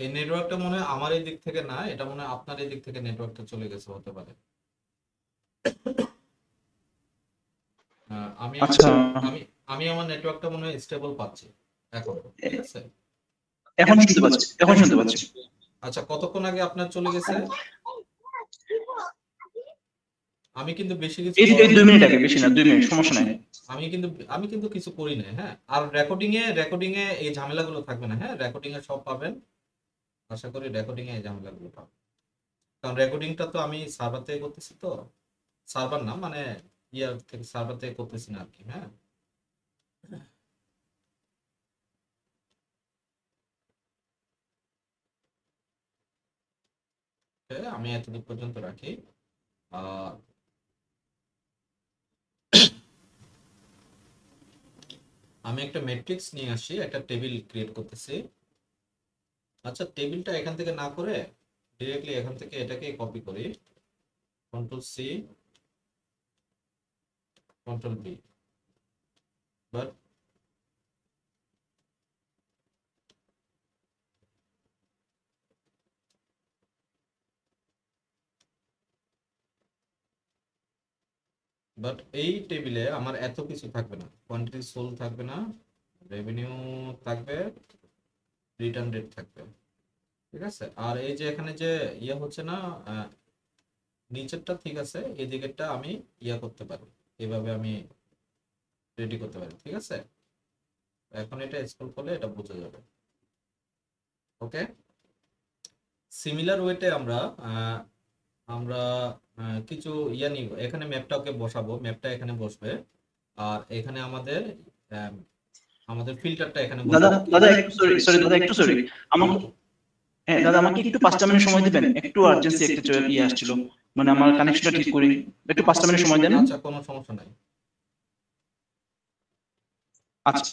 এই নেটওয়ার্কটা মনে হয় আমার এই দিক থেকে না, এটা মনে হয় আপনার এই দিক থেকে নেটওয়ার্কটা চলে গেছে, হতে পারে। আমি আমার আচ্ছা, আমি আমি আমার নেটওয়ার্কটা মনে হয় স্টেবল পাচ্ছি এখন, ঠিক আছে। এখন শুনতে পাচ্ছি, এখন শুনতে পাচ্ছি। আচ্ছা, কতক্ষণ আগে আপনার চলে গেছে? আমি কিন্তু বেশি কিছু এই এই 2 মিনিট আগে, বেশি না, 2 মিনিট, সমস্যা নাই। আমি কিন্তু কিছু করি নাই, হ্যাঁ। আর রেকর্ডিং এ এই ঝামেলাগুলো থাকবে না, হ্যাঁ। রেকর্ডিং এ সব পাবেন, আশা করি রেকর্ডিং এ এই ঝামেলাগুলো পাবেন। কারণ রেকর্ডিংটা তো আমি সার্ভার থেকে করতেছি, তো সার্ভার না মানে ইয়ার থেকে, সার্ভার থেকে করতেছি না আর কি, হ্যাঁ। আমি এতদূর পর্যন্ত রাখি। আর আমি একটা ম্যাট্রিক্স নিয়ে আসি, একটা টেবিল ক্রিয়েট করতেছি। আচ্ছা, টেবিলটা এখান থেকে না করে ডিরেক্টলি এখান থেকে এটাকে কপি করি, control C, control B. But but এই টেবিলে আমার এত কিছু থাকবে না, কোয়ান্টিটি সোল থাকবে না, রেভিনিউ থাকবে, রিটার্ন ডেট থাকবে, ঠিক আছে। আর এই যে এখানে যে ইয়ে হচ্ছে না, আহ, নিচেরটা ঠিক আছে, এই দিকেরটা আমি ইয়া করতে পারি, এভাবে আমি রেডি করতে পারি, ঠিক আছে। এখন এটা স্ক্রল করলে এটা বোঝা যাবে। ওকে, সিমিলার ওয়েতে আমরা আহ, আমরা কিছু ইয়া নিব, এখানে ম্যাপটাকে বসাবো, ম্যাপটা এখানে বসবে। আর এখানে আম, আমাদের ফিল্টারটা এখানে দাদা বসবে। দাদা একটু সরি সরি দাদা, একটু সরি। আমাকে, হ্যাঁ দাদা, আমাকে একটু 5টা মিনিট সময় দিবেন, একটু আর্জেন্সি একটা ইয়ে আসছিল, মানে আমার কানেকশনটা ঠিক করি, একটু 5টা মিনিট সময় দেন। আচ্ছা, কোনো সমস্যা নাই। আচ্ছা।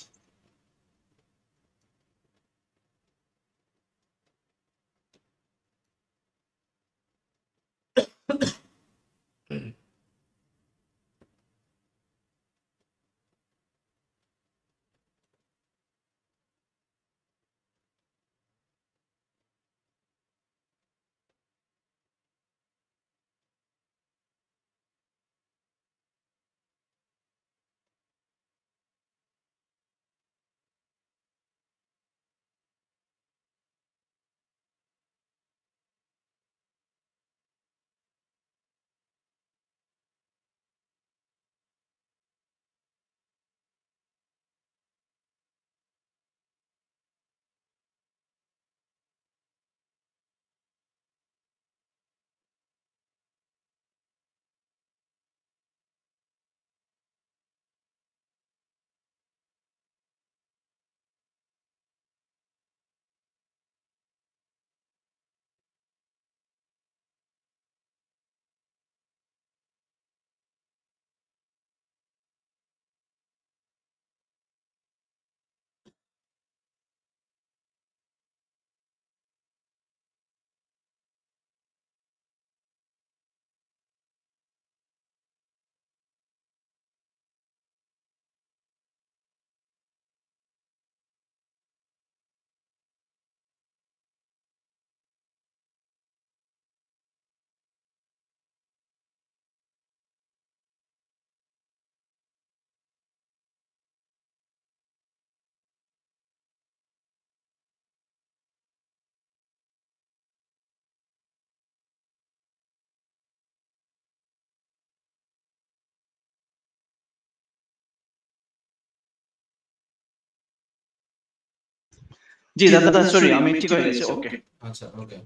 জি দাদা, সরি, আমি ঠিক হয়ে গেছে। ওকে। আচ্ছা, ওকে।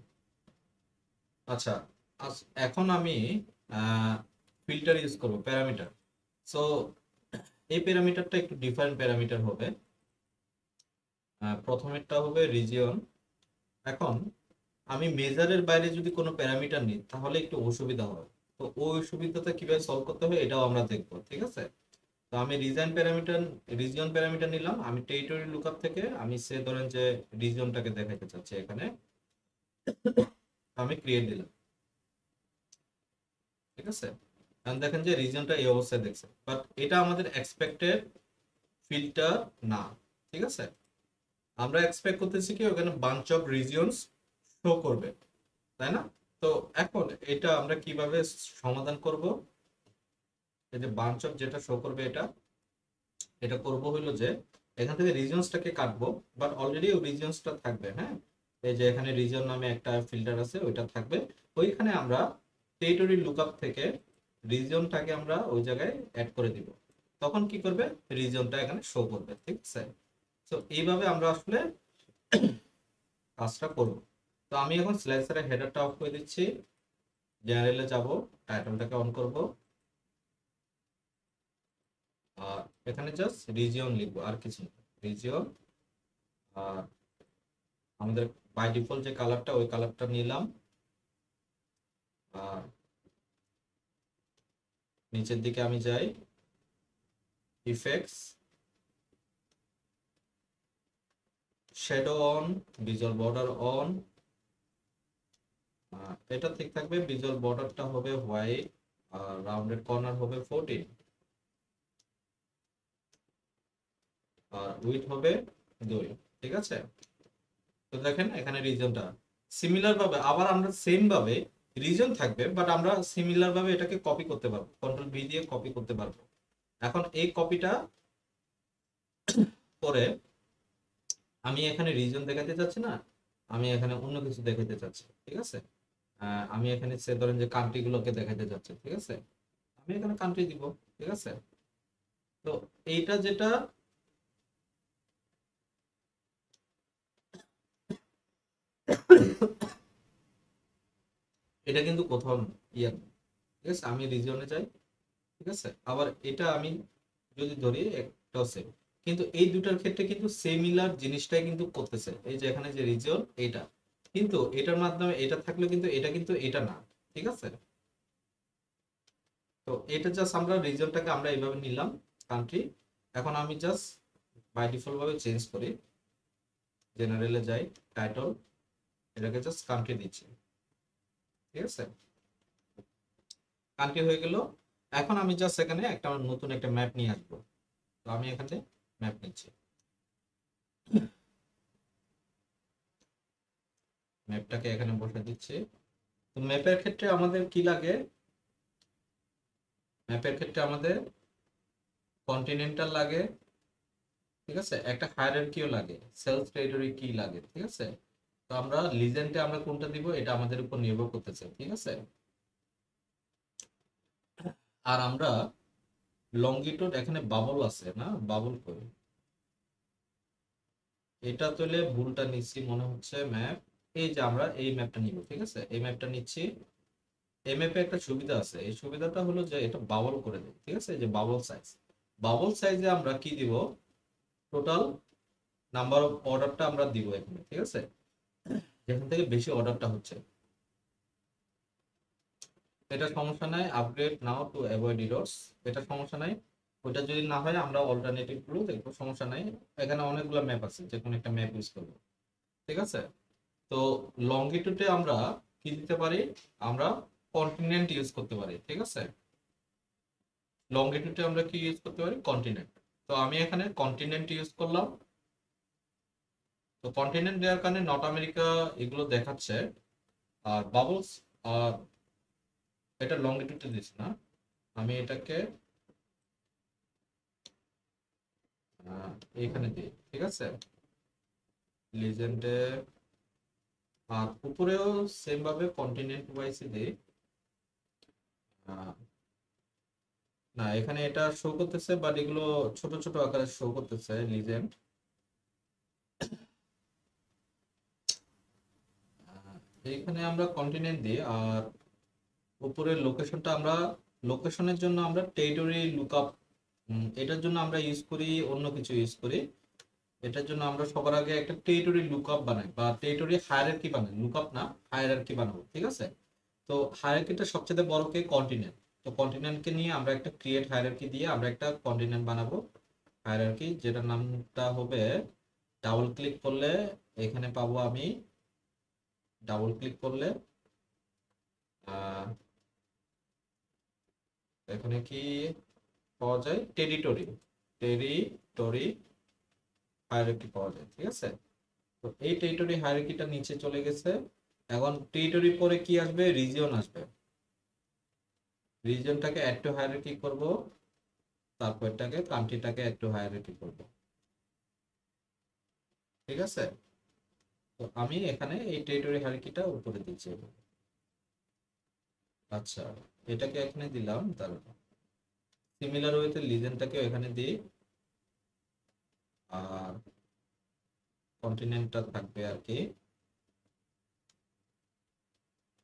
আচ্ছা, এখন আমি ফিল্টার ইউজ করব, প্যারামিটার। সো এই প্যারামিটারটা একটু ডিফারেন্ট প্যারামিটার হবে। প্রথমেরটা হবে রিজিয়ন। এখন আমি মেজারের বাইরে যদি কোনো প্যারামিটার নিই তাহলে একটু অসুবিধা হয়। তো ওই অসুবিধাটা কিভাবে সলভ করতে হয় এটাও আমরা দেখব, ঠিক আছে? তো আমি রিজিয়ন প্যারামিটার নিলাম। আমি টেরিটরি লুকআপ থেকে আমি সে ধরেন যে রিজিয়নটাকে দেখাতে চাচ্ছি এখানে, আমি ক্রিয়েট দিলাম, ঠিক আছে? এখন দেখেন যে রিজিয়নটা এই অবস্থায় দেখছে, বাট এটা আমাদের এক্সপেক্টেড ফিল্টার না, ঠিক আছে? আমরা এক্সপেক্ট করতেছি কি ওখানে বাঞ্চ অফ রিজিয়নস শো করবে, তাই না? তো এখন এটা আমরা কিভাবে সমাধান করব? এই যে বাঞ্চ অফ যেটা শো করবে এটা এটা করব হলো যে এখান থেকে রিজিয়নসটাকে কাটবো, বাট অলরেডি ওই রিজিয়নসটা থাকবে, হ্যাঁ? এই যে এখানে রিজিয়ন নামে একটা ফিল্টার আছে, ওইটা থাকবে। ওইখানে আমরা টেরিটরি লুকআপ থেকে রিজিয়নটাকে আমরা ওই জায়গায় অ্যাড করে দিব। তখন কি করবে? রিজিয়নটা এখানে শো করবে, ঠিক আছে? তো এইভাবে আমরা আসলে কাজটা করব। তো আমি এখন স্লাইসারের হেডারটা অফ করে দিচ্ছি, জেনারেলে যাব, টাইটেলটাকে অন করব, আর এখানে জাস্ট রিজিয়ন লিখবো, আর কিছু না। রিজিয়ন, আর আমাদের বাই ডিফল্ট যে কালারটা ওই কালারটা নিলাম, আর নিচের দিকে আমি যাই, effects, shadow on, visual border on, এটা ঠিক থাকবে। ভিজুয়াল বর্ডারটা হবে হোয়াইট, আর রাউন্ডেড কর্নার হবে 14, আর উইডথ হবে 2, ঠিক আছে? তো দেখেন এখানে রিজনটা সিমিলার ভাবে আবার আমরা সেম ভাবে রিজন থাকবে, বাট আমরা সিমিলার ভাবে এটাকে কপি করতে পারবো, কন্ট্রোল ভি দিয়ে কপি করতে পারবো। এখন এই কপিটা করে আমি এখানে রিজন দেখাতে চাচ্ছি না, আমি এখানে অন্য কিছু দেখাতে চাচ্ছি, ঠিক আছে? আমি এখানে সে ধরেন যে কান্ট্রি গুলোকে দেখাতে চাচ্ছি, ঠিক আছে? আমি এখানে কান্ট্রি দিব, ঠিক আছে? তো এইটা যেটা এটা কিন্তু কোথাও ইয়ে না, ঠিক আছে? আমি রিজিয়নে যাই, ঠিক আছে? আবার এটা আমি যদি ধরি একটা সেম, কিন্তু এই দুটার ক্ষেত্রে কিন্তু সিমিলার জিনিসটাই কিন্তু করতেছে। এই যে এখানে যে রিজিয়ন এটা, কিন্তু এটার মাধ্যমে এটা থাকলে কিন্তু এটা না, ঠিক আছে? তো এটা জাস্ট আমরা রিজিয়নটাকে আমরা এইভাবে নিলাম, কান্ট্রি। এখন আমি জাস্ট বাই ডিফল্ট ভাবে চেঞ্জ করি, জেনারেলে যাই, টাইটল, এটাকে জাস্ট কান্ট্রি দিচ্ছি, ঠিক আছে? কান্ট্রি হয়ে গেল। এখন আমি জাস্ট এখানে একটা নতুন একটা ম্যাপ নিয়ে আসবো। তো আমি এখানে ম্যাপ নিচ্ছি, ম্যাপটাকে এখানে বসে দিচ্ছি। তো ম্যাপের ক্ষেত্রে আমাদের কি লাগে? ম্যাপের ক্ষেত্রে আমাদের কন্টিনেন্টাল লাগে, ঠিক আছে? একটা হায়ারার্কিও লাগে, সেলফ টেরিটরি কি লাগে, ঠিক আছে? তো আমরা লিজেন্ডে আমরা কোনটা দিব এটা আমাদের উপর নির্ভর করতেছে, ঠিক আছে? আর আমরা লঙ্গিটিউড, এখানে বাবল আছে না, বাবল করি, এটা তুলে ভুলটা নিচ্ছি মনে হচ্ছে ম্যাপ। এই যে আমরা এই ম্যাপটা নিব, ঠিক আছে? এই ম্যাপটা নিচ্ছি। এই ম্যাপে একটা সুবিধা আছে, এই সুবিধাটা হলো যে এটা বাবল করে দেয়, ঠিক আছে? এই যে বাবল সাইজ, বাবল সাইজে আমরা কি দিব? টোটাল নাম্বার অফ অর্ডারটা আমরা দিব এখানে, ঠিক আছে? যেখান থেকে বেশি অর্ডারটা হচ্ছে, এটা সমস্যা নাই। Upgrade now to avoid errors, এটা সমস্যা নাই। ওটা যদি না হয় আমরা অল্টারনেটিভ গুলো দেখবো, সমস্যা নাই। এখানে অনেকগুলো ম্যাপ আছে, যে কোনো একটা ম্যাপ ইউজ করবো, ঠিক আছে? তো লঙ্গিটিউডে আমরা কি দিতে পারি? আমরা কন্টিনেন্ট ইউজ করতে পারি, ঠিক আছে? লঙ্গিটিউডে আমরা কি ইউজ করতে পারি? কন্টিনেন্ট। তো আমি এখানে কন্টিনেন্ট ইউজ করলাম। তো কন্টিনেন্ট দেওয়ার কারণে নর্থ আমেরিকা এগুলো দেখাচ্ছে। আর বাবলস, আর এটা লঙ্গিটিউডে দিচ্ছি না, আমি এটাকে এইখানে দিই, ঠিক আছে? লিজেন্ডে, আর উপরেও সেম ভাবে কন্টিনেন্ট ওয়াইজ দিই। আহ, না, এখানে এটা শো করতেছে, বাট এগুলো ছোট ছোট আকারে শো করতেছে লিজেন্ড। এইখানে আমরা কন্টিনেন্ট দিই, আর উপরের লোকেশনটা আমরা, লোকেশনের জন্য আমরা টেরিটরি লুকআপ, এটার জন্য আমরা ইউজ করি অন্য কিছু ইউজ করি। এটার জন্য আমরা সবার আগে একটা টেরিটরি লুকআপ বানাই বা টেরিটরি হায়ারার্কি বানাই, লুকআপ না হায়ারার্কি বানাবো, ঠিক আছে। তো হায়ারার্কিটা সবচেয়ে বড় কে কন্টিনেন্ট। তো কন্টিনেন্টকে নিয়ে আমরা একটা ক্রিয়েট হায়ারার্কি দিয়ে আমরা একটা কন্টিনেন্ট বানাবো হায়ারার্কি, যেটার নামটা হবে, ডাবল ক্লিক করলে এখানে পাবো আমি, ডাবল ক্লিক করলে আহ, এখানে কি পাওয়া যায়, টেরিটরি, টেরিটরি হায়ারার্কি পাওয়া যায়, ঠিক আছে। তো এই টেরিটরি হায়ারার্কিটা নিচে চলে গেছে। এখন টেরিটরি পরে কি আসবে, রিজিয়ন আসবে। রিজিয়নটাকে অ্যাড টু হায়ারার্কি করব, তারপর এটাকে কান্ট্রিটাকে অ্যাড টু হায়ারার্কি করব, ঠিক আছে। তো আমি এখানে এই টেরিটরি হায়ারার্কিটা উপরে দিচ্ছি। আচ্ছা, এটাকে এখানে দিলাম, তারপর সিমিলার ওয়েতে লিজেন্ডটাকে এখানে দিই, আর কন্টিনেন্টটা থাকবে আর কি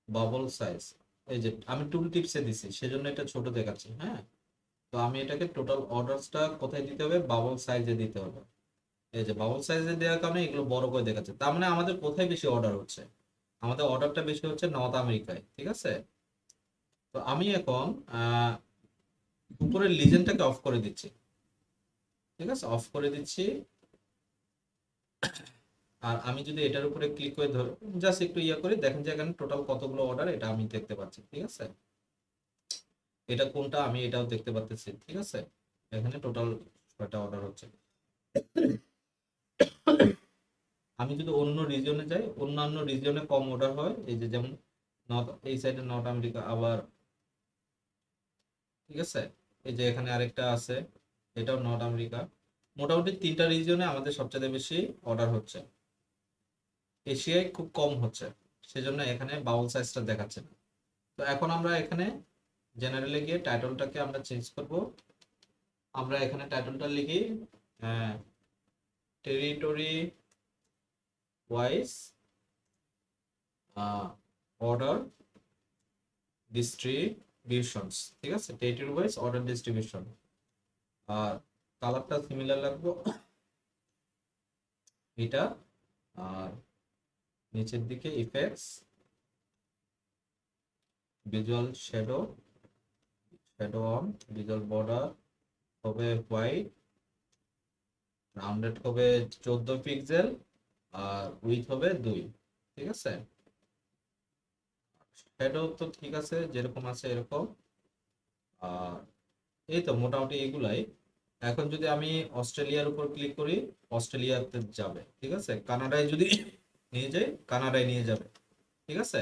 বাবল সাইজ। এই যে আমি টুল টিপসে দিছি সেজন্য এটা ছোট দেখাচ্ছে, হ্যাঁ। তো আমি এটাকে টোটাল অর্ডারসটা কোথায় দিতে হবে, বাবল সাইজে দিতে হবে। এই যে বাবল সাইজে দেওয়ার কারণে এগুলো বড় করে দেখাচ্ছে, তার মানে আমাদের কোথায় বেশি অর্ডার হচ্ছে, আমাদের অর্ডারটা বেশি হচ্ছে নর্থ আমেরিকায়, ঠিক আছে। তো আমি এখন উপরের লিজেন্ডটাকে অফ করে দিচ্ছি, ঠিক আছে, অফ করে দিচ্ছি। আর আমি যদি এটার উপরে ক্লিক করে ধর, জাস্ট একটু ইয়া করি, দেখেন যে এখানে টোটাল কতগুলো অর্ডার এটা আমি দেখতে পাচ্ছি, ঠিক আছে। এটা কোনটা আমি এটাও দেখতে পাচ্ছি, ঠিক আছে। এখানে টোটাল 6টা অর্ডার হচ্ছে। আমি যদি অন্য রিজিয়নে যাই, অন্যান্য রিজিয়নে কম অর্ডার হয়, এই যে যেমন নর্থ, এই সাইডে নর্থ আমেরিকা আবার, ঠিক আছে। এই যে এখানে আরেকটা আছে, এটাও নর্থ আমেরিকা। মোটামুটি 3টা রিজিয়নে আমাদের সবচেয়ে বেশি অর্ডার হচ্ছে, এশিয়ায় খুব কম হচ্ছে, সেজন্য এখানে বাউল সাইজটা দেখাচ্ছে না। তো এখন আমরা এখানে জেনারেলে গিয়ে টাইটেলটাকে আমরা চেঞ্জ করব। আমরা এখানে টাইটেলটা লিখি টেরিটরি ওয়াইজ অর্ডার ডিস্ট্রিবিউশনস, ঠিক আছে, টেরিটরি ওয়াইজ অর্ডার ডিস্ট্রিবিউশন। আর কালারটা সিমিলার রাখবো এটা। আর নিচের দিকে effects, visual shadow, shadow on, visual border হবে হোয়াইট, রাউন্ডেড হবে 14 পিক্সেল, আর উইথ হবে 2, ঠিক আছে। শ্যাডো তো ঠিক আছে, যেরকম আছে এরকম। আর এই তো মোটামুটি এগুলাই। এখন যদি আমি অস্ট্রেলিয়ার উপর ক্লিক করি, অস্ট্রেলিয়াতে যাবে, ঠিক আছে। কানাডায় যদি নিয়ে যাই, কানাডায় নিয়ে যাবে, ঠিক আছে।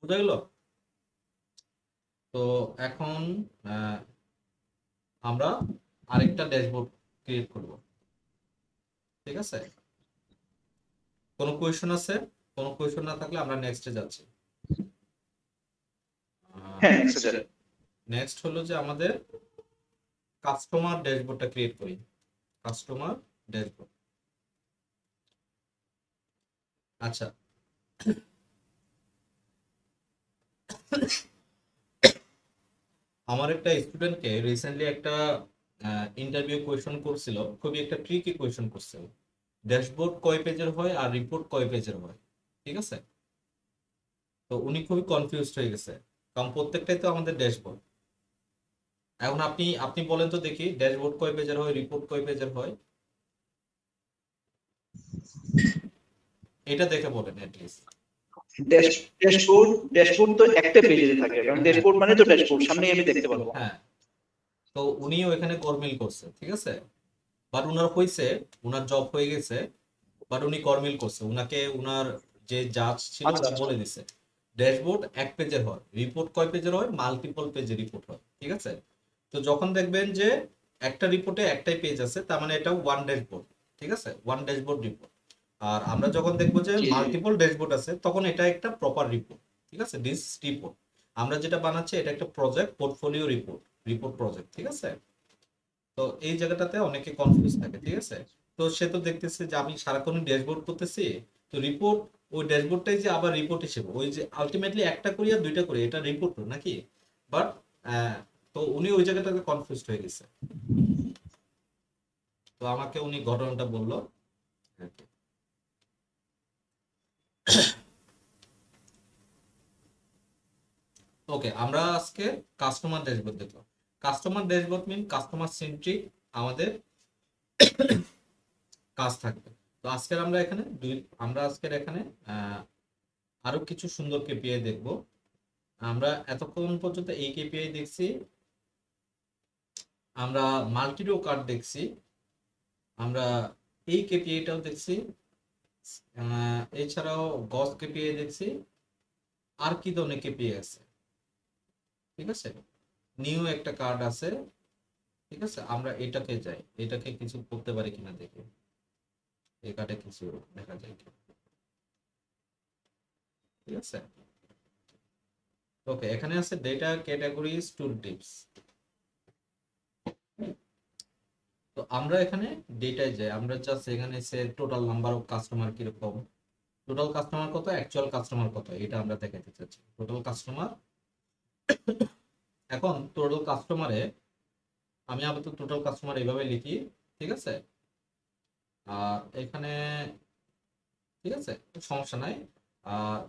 বুঝা গেল? তো এখন আহ, আমরা আরেকটা ড্যাশবোর্ড ক্রিয়েট করব, ঠিক আছে। কোনো কোয়েশ্চন আছে? কোনো কোয়েশ্চন না থাকলে আমরা নেক্সটে যাচ্ছি। হ্যাঁ, নেক্সট স্যার। নেক্সট হলো যে আমাদের কাস্টমার ড্যাশবোর্ডটা ক্রিয়েট করি, কাস্টমার ড্যাশবোর্ড। আচ্ছা, আমার একটা স্টুডেন্টকে রিসেন্টলি একটা ইন্টারভিউ কোয়েশ্চন করছিল, খুবই একটা ট্রিকি কোয়েশ্চন করছিল। ড্যাশবোর্ড কয় পেজের হয় আর রিপোর্ট কয় পেজের হয়, ঠিক আছে। তো উনি খুবই কনফিউজড হয়ে গেছে, কারণ প্রত্যেকটাই তো আমাদের ড্যাশবোর্ড। এখন আপনি আপনি বলেন তো দেখি, ড্যাশবোর্ড কয় পেজের হয়, রিপোর্ট কয় পেজের হয়, এটা দেখে বলেন অ্যাটলিস্ট। ড্যাশবোর্ড ড্যাশবোর্ড তো একটা পেজে থাকে, কারণ ড্যাশবোর্ড মানে তো ড্যাশবোর্ড, সামনেই আমি দেখতে পারবো। হ্যাঁ, তো উনিও এখানে গরমিল করছে, ঠিক আছে। বাট উনার হয়েছে, উনার জব হয়ে গেছে, বাট উনি গরমিল করছে, উনাকে উনার যে জাজ ছিল আচ্ছা, উনি আচ্ছা। বলে দিছে ড্যাশবোর্ড এক পেজের হয়, রিপোর্ট কয় পেজের হয়, মাল্টিপল পেজের রিপোর্ট হয়, ঠিক আছে। তো যখন দেখবেন যে একটা রিপোর্টে একটাই পেজ আছে, তার মানে এটা ওয়ান ড্যাশবোর্ড, ঠিক আছে, ওয়ান ড্যাশবোর্ড রিপোর্ট। আর আমরা যখন দেখবো যে জি, জি। মাল্টিপল ড্যাশবোর্ড আছে, তখন এটা একটা প্রপার রিপোর্ট, ঠিক আছে, দিস রিপোর্ট। আমরা যেটা বানাচ্ছি এটা একটা project portfolio report, report project, ঠিক আছে। তো এই জায়গাটাতে অনেকে কনফিউজ থাকে, ঠিক আছে। তো সে তো দেখতেছে যে আমি সারাক্ষণ ড্যাশবোর্ড করতেছি, তো রিপোর্ট ওই ড্যাশবোর্ডটাই যে আবার রিপোর্ট হিসেবে ওই যে আলটিমেটলি একটা করি আর দুইটা করি, এটা রিপোর্ট নাকি? বাট তো উনি ওই জায়গাটাতে কনফিউজড হয়ে গেছে, তো আমাকে উনি ঘটনাটা বললো আর কি। ওকে, আমরা আজকে কাস্টমার ড্যাশবোর্ড দেখলাম। কাস্টমার ড্যাশবোর্ড মিন কাস্টমার সেন্ট্রিক আমাদের কাজ থাকবে। তো আজকের আমরা এখানে আমরা আজকের এখানে আহ, আরো কিছু সুন্দর কেপিআই দেখব। আমরা এতক্ষণ পর্যন্ত এই কেপিআই দেখছি, আমরা মাল্টিরো কার্ড দেখছি, আমরা এই কেপিআইটাও দেখছি, এছাড়াও গস কেপিআই দেখছি, আর কি ধরনের কেপিআই আছে, ঠিক আছে, নিউ একটা কার্ড আছে, ঠিক আছে। আমরা এটাকে যাই, এটাকে কিছু করতে পারি কিনা দেখি, এই কার্ডে কিছু দেখা যায় কিনা, ঠিক আছে। ওকে, এখানে আছে ডেটা ক্যাটাগরিজ টুল টিপস। তো আমরা এখানে ডেটায় যাই, আমরা জাস্ট এখানে সে টোটাল নাম্বার অফ কাস্টমার কিরকম, টোটাল কাস্টমার কত, অ্যাকচুয়াল কাস্টমার কত, এটা আমরা দেখাতে চাচ্ছি। টোটাল কাস্টমার, এখন টোটাল কাস্টমারে আমি আপাতত টোটাল কাস্টমার এইভাবে লিখি, ঠিক আছে। আর এখানে, ঠিক আছে, সমস্যা নাই। আর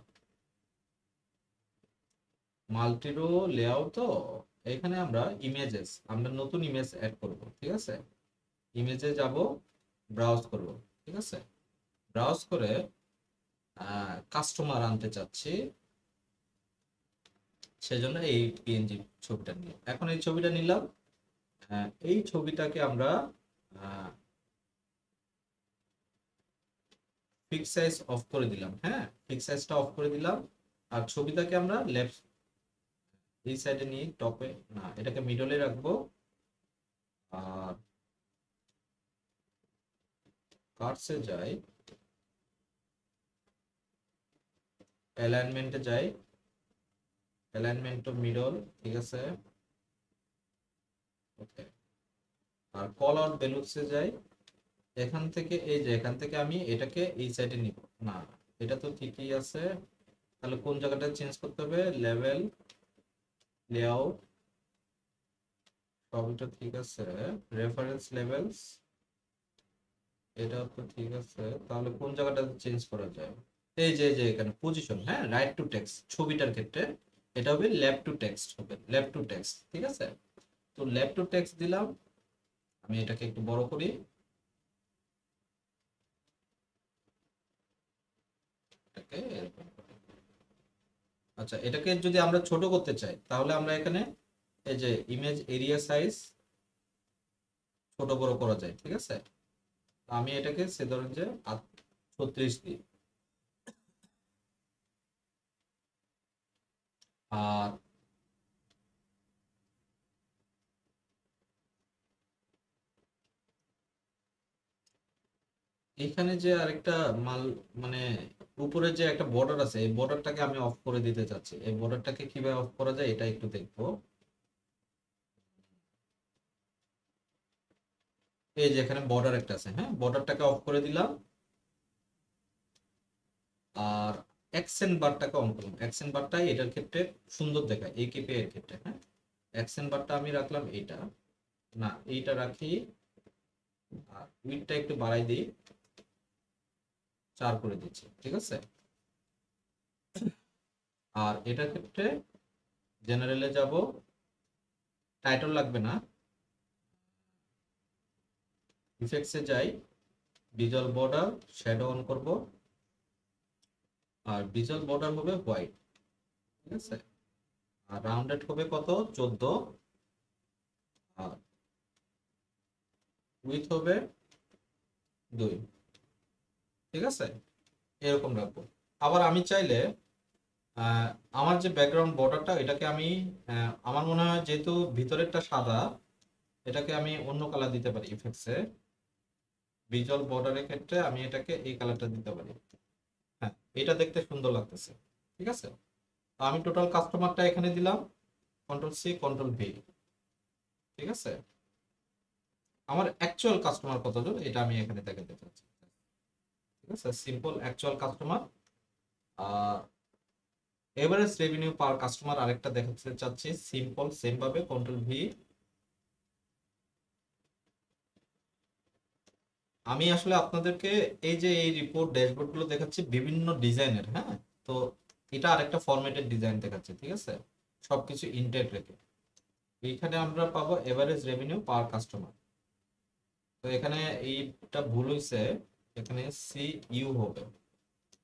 মাল্টিরো লেআউট, তো এখানে আমরা ইমেজেস, আমরা নতুন ইমেজ অ্যাড করব, ঠিক আছে। ইমেজে যাব, ব্রাউজ করব, ঠিক আছে। ব্রাউজ করে কাস্টমার আনতে চাচ্ছি, সেজন্য এই পিএনজি ছবিটা নিলাম। এখন এই ছবিটা নিলাম, এই ছবিটাকে আমরা ফিক্স সাইজ অফ করে দিলাম, হ্যাঁ, ফিক্স সাইজটা অফ করে দিলাম। আর ছবিটাকে আমরা লেফট এই সাইডে নিয়ে টপে, না এটাকে মিডলে রাখবো। আর কার্ডসে যাই, অ্যালাইনমেন্টে যাই, অ্যালাইনমেন্ট টু মিডল, ঠিক আছে। ওকে, আর কল আউট ভ্যালুসে যাই, এখান থেকে এই যে এখান থেকে আমি এটাকে এই সাইডে নিব, না এটা তো ঠিকই আছে, তাহলে কোন জায়গাটা চেঞ্জ করতে হবে, লেভেল, লেআউট, সবটা ঠিক আছে, রেফারেন্স লেভেলস, এটা তো ঠিক আছে, তাহলে কোন জায়গাটা চেঞ্জ করা যায়, এই যে এখানে পজিশন, হ্যাঁ, রাইট টু টেক্সট ছবিটার ক্ষেত্রে এটা হবে লেফট টু টেক্সট, হবে লেফট টু টেক্সট, ঠিক আছে। তো লেফট টু টেক্সট দিলাম, আমি এটাকে একটু বড় করি, এটাকে এরকম করি। আচ্ছা, এটাকে যদি আমরা ছোট করতে চাই তাহলে আমরা এখানে এই যে ইমেজ এরিয়া সাইজ ছোট বড় করা যায়, ঠিক আছে। আমি এটাকে সে ধরেন যে 36 দিই। আর এখানে যে আরেকটা মাল, মানে উপরে যে একটা বর্ডার আছে, এই বর্ডারটাকে আমি অফ করে দিতে চাচ্ছি। এই বর্ডারটাকে কিভাবে অফ করা যায় এটা একটু দেখবো। এই যে এখানে বর্ডার একটা আছে, হ্যাঁ, বর্ডারটাকে অফ করে দিলাম। আর অ্যাকসেন্ট বারটাকে অন করলাম, অ্যাকসেন্ট বারটাই এটার ক্ষেত্রে সুন্দর দেখায় এই কেপিআই এর ক্ষেত্রে, হ্যাঁ। অ্যাকসেন্ট বারটা আমি রাখলাম এইটা, না এইটা রাখি, আর উইডথটা একটু বাড়াই দিই, 4 করে দিচ্ছি, ঠিক আছে। আর এটার ক্ষেত্রে জেনারেলে যাব, টাইটল লাগবে না, ইফেক্টসে যাই, ভিজুয়াল বর্ডার, শ্যাডো অন করব, আর ভিজুয়াল বর্ডার হবে হোয়াইট, ঠিক আছে। আর রাউন্ডেড হবে কত, 14, আর উইথ হবে 2, ঠিক আছে, এরকম রাখবো। আবার আমি চাইলে আহ, আমার যে ব্যাকগ্রাউন্ড বর্ডারটা এটাকে আমি আমার মনে হয় যেহেতু ভিতরেরটা সাদা, এটাকে আমি অন্য কালার দিতে পারি ইফেক্টসে, ভিজুয়াল বর্ডারের ক্ষেত্রে আমি এটাকে এই কালারটা দিতে পারি, হ্যাঁ, এটা দেখতে সুন্দর লাগতেছে, ঠিক আছে। তো আমি টোটাল কাস্টমারটা এখানে দিলাম, কন্ট্রোল সি কন্ট্রোল ভি, ঠিক আছে। আমার অ্যাকচুয়াল কাস্টমার কতজন এটা আমি এখানে দেখাতে চাচ্ছি, ঠিক আছে, সিম্পল অ্যাকচুয়াল কাস্টমার, আর এভারেজ রেভিনিউ পার কাস্টমার আরেকটা দেখাতে চাচ্ছি, সিম্পল সেম ভাবে কন্ট্রোল ভি। আমি আসলে আপনাদেরকে এই যে এই রিপোর্ট ড্যাশবোর্ড গুলো দেখাচ্ছি বিভিন্ন ডিজাইনের, হ্যাঁ। তো এটা আরেকটা ফরম্যাটেড ডিজাইন দেখাচ্ছে, ঠিক আছে, সবকিছু ইনটেক রেখে। এইখানে আমরা পাবো এভারেজ রেভিনিউ পার কাস্টমার। তো এখানে এইটা ভুল হয়েছে, এখানে সি ইউ হবে,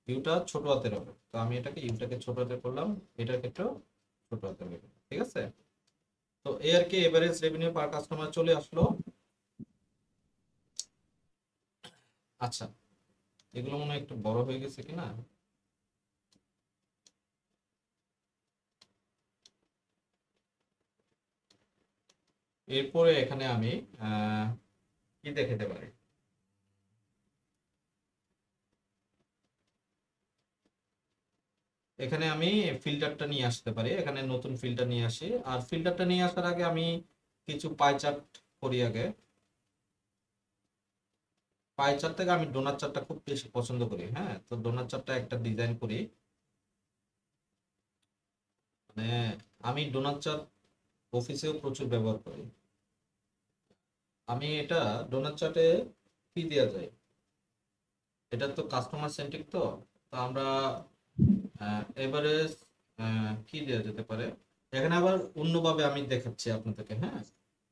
ইউটা ছোট হাতের হবে। তো আমি ইউটাকে ছোট হাতের করলাম, এটার ক্ষেত্রেও ছোট হাতের হবে, ঠিক আছে। তো এই আর কি এভারেজ রেভিনিউ পার কাস্টমার চলে আসলো। আচ্ছা, এগুলো মনে হয় একটু বড় হয়ে গেছে কিনা। এরপরে এখানে আমি কি দেখাতে পারি, এখানে আমি ফিল্টারটা নিয়ে আসতে পারি, এখানে নতুন ফিল্টার নিয়ে আসি। আর ফিল্টারটা নিয়ে আসার আগে আমি কিছু পাই চার্ট করি আগে। পাই চার্ট থেকে আমি ডোনার চার্টটা খুব বেশি পছন্দ করি, হ্যাঁ। তো ডোনার চার্টটা একটা ডিজাইন করি। মানে আমি ডোনার চার্ট অফিসেও প্রচুর ব্যবহার করি। আমি এটা ডোনার চার্টে কি দেওয়া যায়, এটা তো কাস্টমার সেন্ট্রিক, তো তো আমরা এভারেজ কি দেওয়া যেতে পারে, এখানে আবার অন্যভাবে আমি দেখাচ্ছি আপনাদেরকে, হ্যাঁ।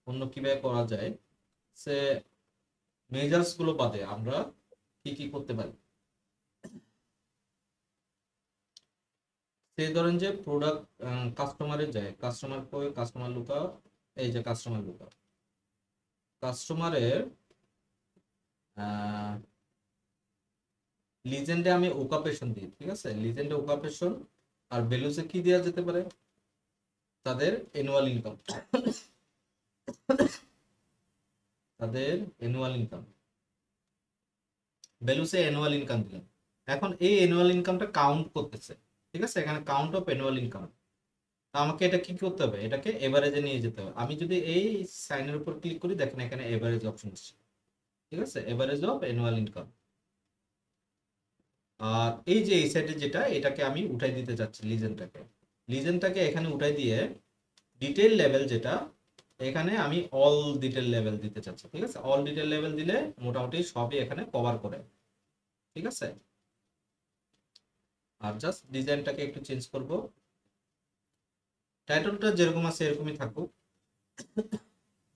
অন্য কিভাবে করা যায়, সে মেজার্স গুলো বাদে আমরা কি কি করতে পারি। সেই ধরেন যে প্রোডাক্ট কাস্টমারে যায়, কাস্টমার কই, কাস্টমার লুকা, এই যে কাস্টমার লুকা, কাস্টমারের লিজেন্ডে আমি ওকাপেশন দিই, ঠিক আছে, লিজেন্ডে ওকাপেশন। আর ভ্যালুসে কি দেওয়া যেতে পারে, তাদের অ্যানুয়াল ইনকাম, তাদের অ্যানুয়াল ইনকাম, ভ্যালুসে অ্যানুয়াল ইনকাম দিলাম। এখন এই অ্যানুয়াল ইনকামটা কাউন্ট করতেছে, ঠিক আছে, এখানে কাউন্ট অফ অ্যানুয়াল ইনকাম। আমাকে এটা কি করতে হবে, এটাকে এভারেজে নিয়ে যেতে হবে। আমি যদি এই সাইনের উপর ক্লিক করি, দেখেন এখানে এভারেজ অপশন আছে, ঠিক আছে, এভারেজ অফ অ্যানুয়াল ইনকাম। আর এই যে এই সাইডে যেটা, এটাকে আমি উঠাই দিতে চাচ্ছি, লিজেন্ডটাকে, লিজেন্ডটাকে এখানে উঠাই দিয়ে ডিটেইল লেভেল যেটা, এখানে আমি অল ডিটেইল লেভেল দিতে চাচ্ছি, ঠিক আছে। অল ডিটেইল লেভেল দিলে মোটামুটি সবই এখানে কভার করে, ঠিক আছে। আর জাস্ট ডিজাইনটাকে একটু চেঞ্জ করব, টাইটেলটা যেরকম আছে এরকমই থাকুক,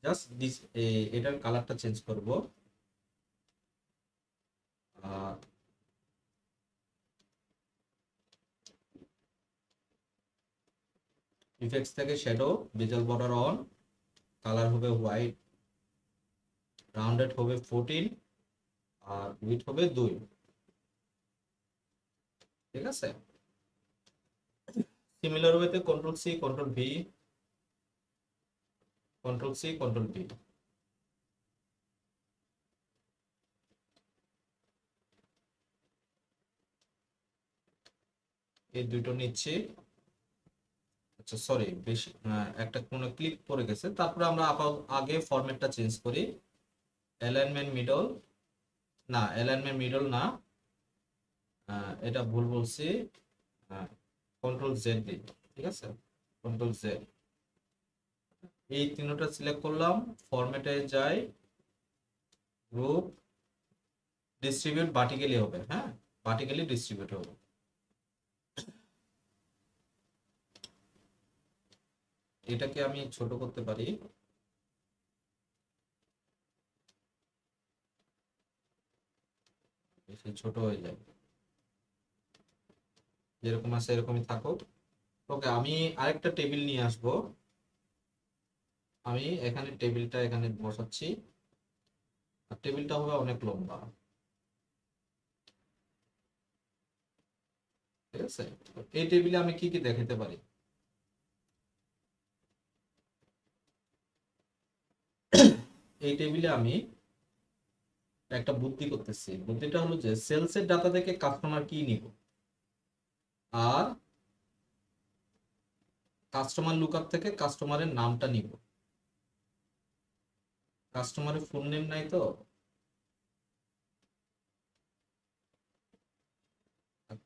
জাস্ট এটার কালারটা চেঞ্জ করব। আর ইফেক্টস থেকে shadow, basil border on, colour হবে হোয়াইট, রাউন্ডেড হবে 14, আর উইথ হবে 2, ঠিক আছে। সিমিলার ওয়েতে control C, control V, control C, control V. এই দুটো নিচ্ছি। আচ্ছা সরি, বেশি একটা কোনো ক্লিক পড়ে গেছে। তারপরে আমরা আগে ফরম্যাটটা চেঞ্জ করি, অ্যালাইনমেন্ট মিডল, না অ্যালাইনমেন্ট মিডল না, এটা ভুল বলছি, কন্ট্রোল জেড দিই, ঠিক আছে, কন্ট্রোল জেড। এই তিনটা সিলেক্ট করলাম, ফরম্যাটে যাই, গ্রুপ, ডিস্ট্রিবিউট ভার্টিক্যালি হবে, হ্যাঁ, ভার্টিক্যালি ডিস্ট্রিবিউট হবে। এটাকে আমি ছোট করতে পারি, বেশি ছোট হয়ে যায়, যেরকম আছে এরকমই থাকুক। ওকে, আমি আরেকটা টেবিল নিয়ে আসব, আমি এখানে টেবিলটা এখানে বসাচ্ছি। আর টেবিলটা হবে অনেক লম্বা, ঠিক আছে। তো এই টেবিলে আমি কি কি দেখাতে পারি, এই টেবিলে আমি একটা বুদ্ধি করতেছি। বুদ্ধিটা হলো যে সেলস এর ডাটা থেকে কাস্টমার কি নিব, আর কাস্টমার লুকআপ থেকে কাস্টমারের নামটা নিব। কাস্টমারের ফুল নেম নাই তো,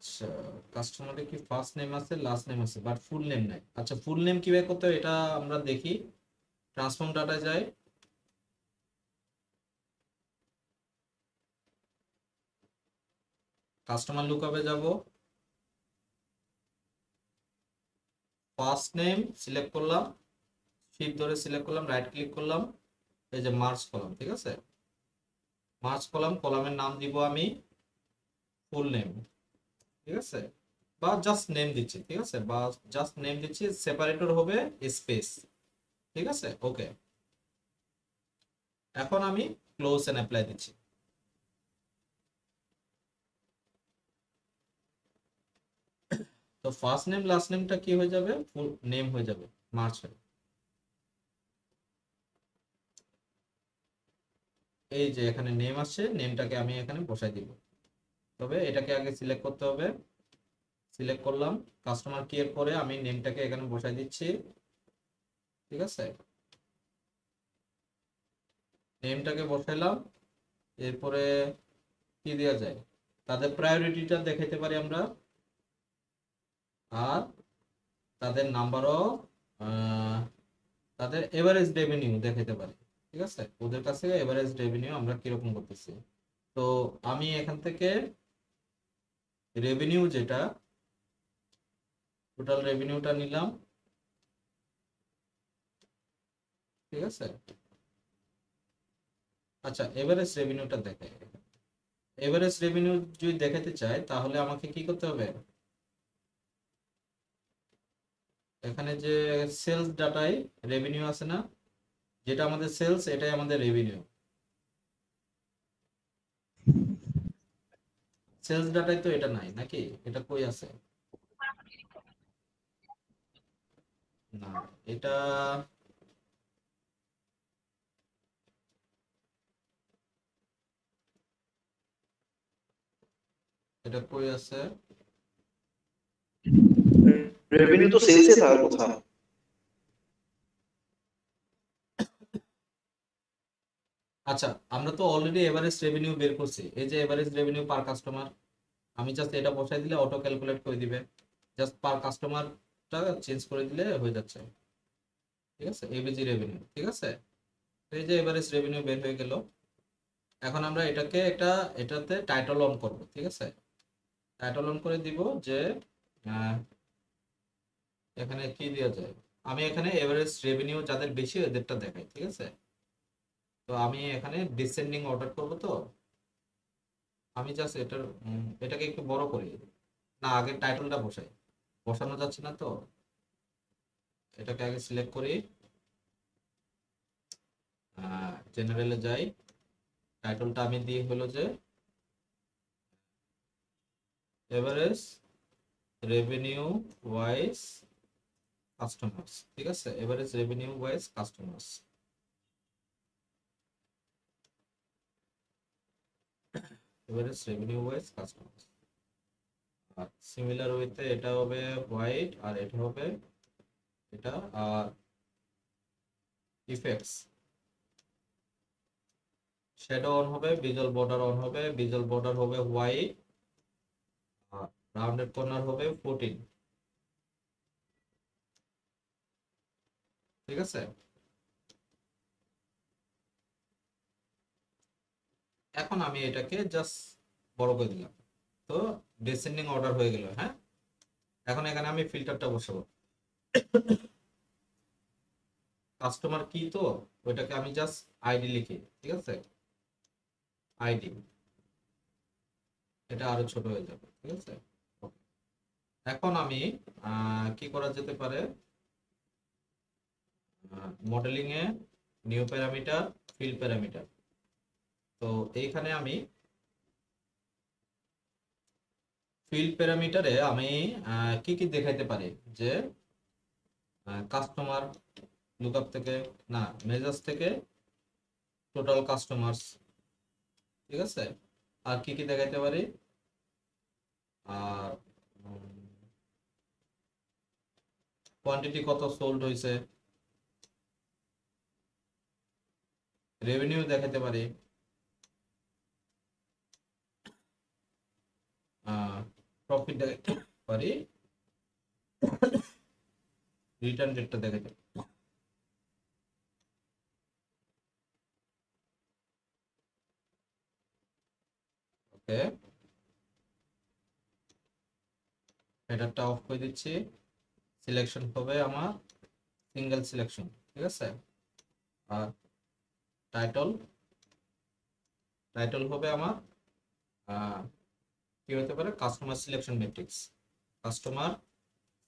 আচ্ছা, কাস্টমারে কি ফার্স্ট নেম আছে লাস্ট নেম আছে বাট ফুল নেম নাই। আচ্ছা, ফুল নেম কিভাবে করতে হয় এটা আমরা দেখি। ট্রান্সফর্ম ডাটা যায়, কাস্টমার লুকআপে যাব, ফার্স্ট নেম সিলেক্ট করলাম, শিফট ধরে সিলেক্ট করলাম, রাইট ক্লিক করলাম, এই যে মার্জ কলাম, ঠিক আছে। মার্জ কলাম, কলামের নাম দিব আমি ফুল নেম, ঠিক আছে, বা জাস্ট নেম দিচ্ছি, ঠিক আছে, বা জাস্ট নেম দিচ্ছি, সেপারেটর হবে স্পেস, ঠিক আছে, ওকে। এখন আমি ক্লোজ এন্ড অ্যাপ্লাই দিচ্ছি। তো ফার্স্ট নেম লাস্ট নেমটা কি হয়ে যাবে, ফুল নেম হয়ে যাবে, মার্চ হয়ে। এই যে এখানে নেম আসছে, নেমটাকে আমি এখানে বসাই দিব। তবে এটাকে আগে সিলেক্ট করতে হবে, সিলেক্ট করলাম, কাস্টমার কি এর পরে আমি নেমটাকে এখানে বসাই দিচ্ছি, ঠিক আছে, নেমটাকে বসাইলাম। এরপরে কি দেওয়া যায়, তাদের প্রায়োরিটিটা দেখাইতে পারি আমরা, আর তাদের নাম্বার অফ, তাদের এভারেজ রেভিনিউ দেখাইতে পারি, ঠিক আছে, ওদের কাছে এভারেজ রেভিনিউ আমরা কিরকম করতেছি। তো আমি এখান থেকে রেভিনিউ যেটা, টোটাল রেভিনিউটা নিলাম, ঠিক আছে। আচ্ছা, এভারেজ রেভিনিউটা দেখাই। এভারেজ রেভিনিউ যদি দেখাতে চাই তাহলে আমাকে কি করতে হবে, এখানে যে সেলস ডাটায় রেভিনিউ আছে না, যেটা আমাদের সেলস এটাই আমাদের রেভিনিউ। সেলস ডাটায় তো এটা নাই নাকি, এটা কই আছে, না এটা, এটা কই আছে। রেভিনিউ তো সেলসে থাকার কথা। আচ্ছা, আমরা তো অলরেডি এভারেজ রেভিনিউ বের করছি, এই যে এভারেজ রেভিনিউ পার কাস্টমার, আমি জাস্ট এটা বসাই দিলে অটো ক্যালকুলেট করে দিবে, জাস্ট পার কাস্টমারটা চেঞ্জ করে দিলে হয়ে যাচ্ছে, ঠিক আছে, এবিজি রেভিনিউ, ঠিক আছে। তো এই যে এভারেজ রেভিনিউ বের হয়ে গেল। এখন আমরা এটাকে একটা, এটাতে টাইটল অন করব, ঠিক আছে, টাইটল অন করে দিব যে আহ, এখানে কি দেওয়া যায়, আমি এখানে এভারেজ রেভিনিউ যাদের বেশি ওদেরটা দেখাই, ঠিক আছে। তো আমি এখানে ডিসেন্ডিং অর্ডার করব, তো আমি জাস্ট এটার এটাকে একটু বড় করি, না আগে টাইটলটা বসাই, বসানো যাচ্ছে না তো, এটাকে আগে সিলেক্ট করি, জেনারেলে যাই, টাইটলটা আমি দিই হলো যে এভারেজ রেভিনিউ ওয়াইজ কাস্টমার্স, ঠিক আছে, average revenue wise customers, average revenue wise customers. আর সিমিলার ওয়েতে এটা হবে হোয়াইট, আর এটা হবে এটা, আর ইফেক্টস, শ্যাডো অন হবে, ভিজুয়াল বর্ডার অন হবে, ভিজুয়াল বর্ডার হবে হোয়াইট, আর রাউন্ডেড কর্নার হবে 14, ঠিক আছে। এখন আমি এটাকে জাস্ট বড় করে দিলাম, তো ডিসেন্ডিং অর্ডার হয়ে গেল, হ্যাঁ। এখন এখানে আমি ফিল্টারটা বসাবো, কাস্টমার কি, তো ওইটাকে আমি জাস্ট আইডি লিখি, ঠিক আছে, আইডি, এটা আরো ছোট হয়ে যাবে, ঠিক আছে। Okay. এখন আমি কি করা যেতে পারে, modelling a new parameter, field parameter, তো এইখানে আমি ফিল্ড প্যারামিটারে আমি কি কি দেখাইতে পারি, যে কাস্টমার লুকআপ থেকে, না মেজাজ থেকে টোটাল কাস্টমার্স, ঠিক আছে, আর কি কি দেখাইতে পারি, আর কোয়ান্টিটি কত সোল্ড হয়েছে, রেভিনিউ দেখাতে পারি, প্রফিট দেখাতে পারি, রিটার্ন রেটটা দেখাতে পারি। ওকে, হেডারটা অফ করে দিচ্ছি। সিলেকশন হবে আমার সিঙ্গেল সিলেকশন, ঠিক আছে। আর টাইটল, টাইটল হবে আমার কি হতে পারে, customer selection matrix, customer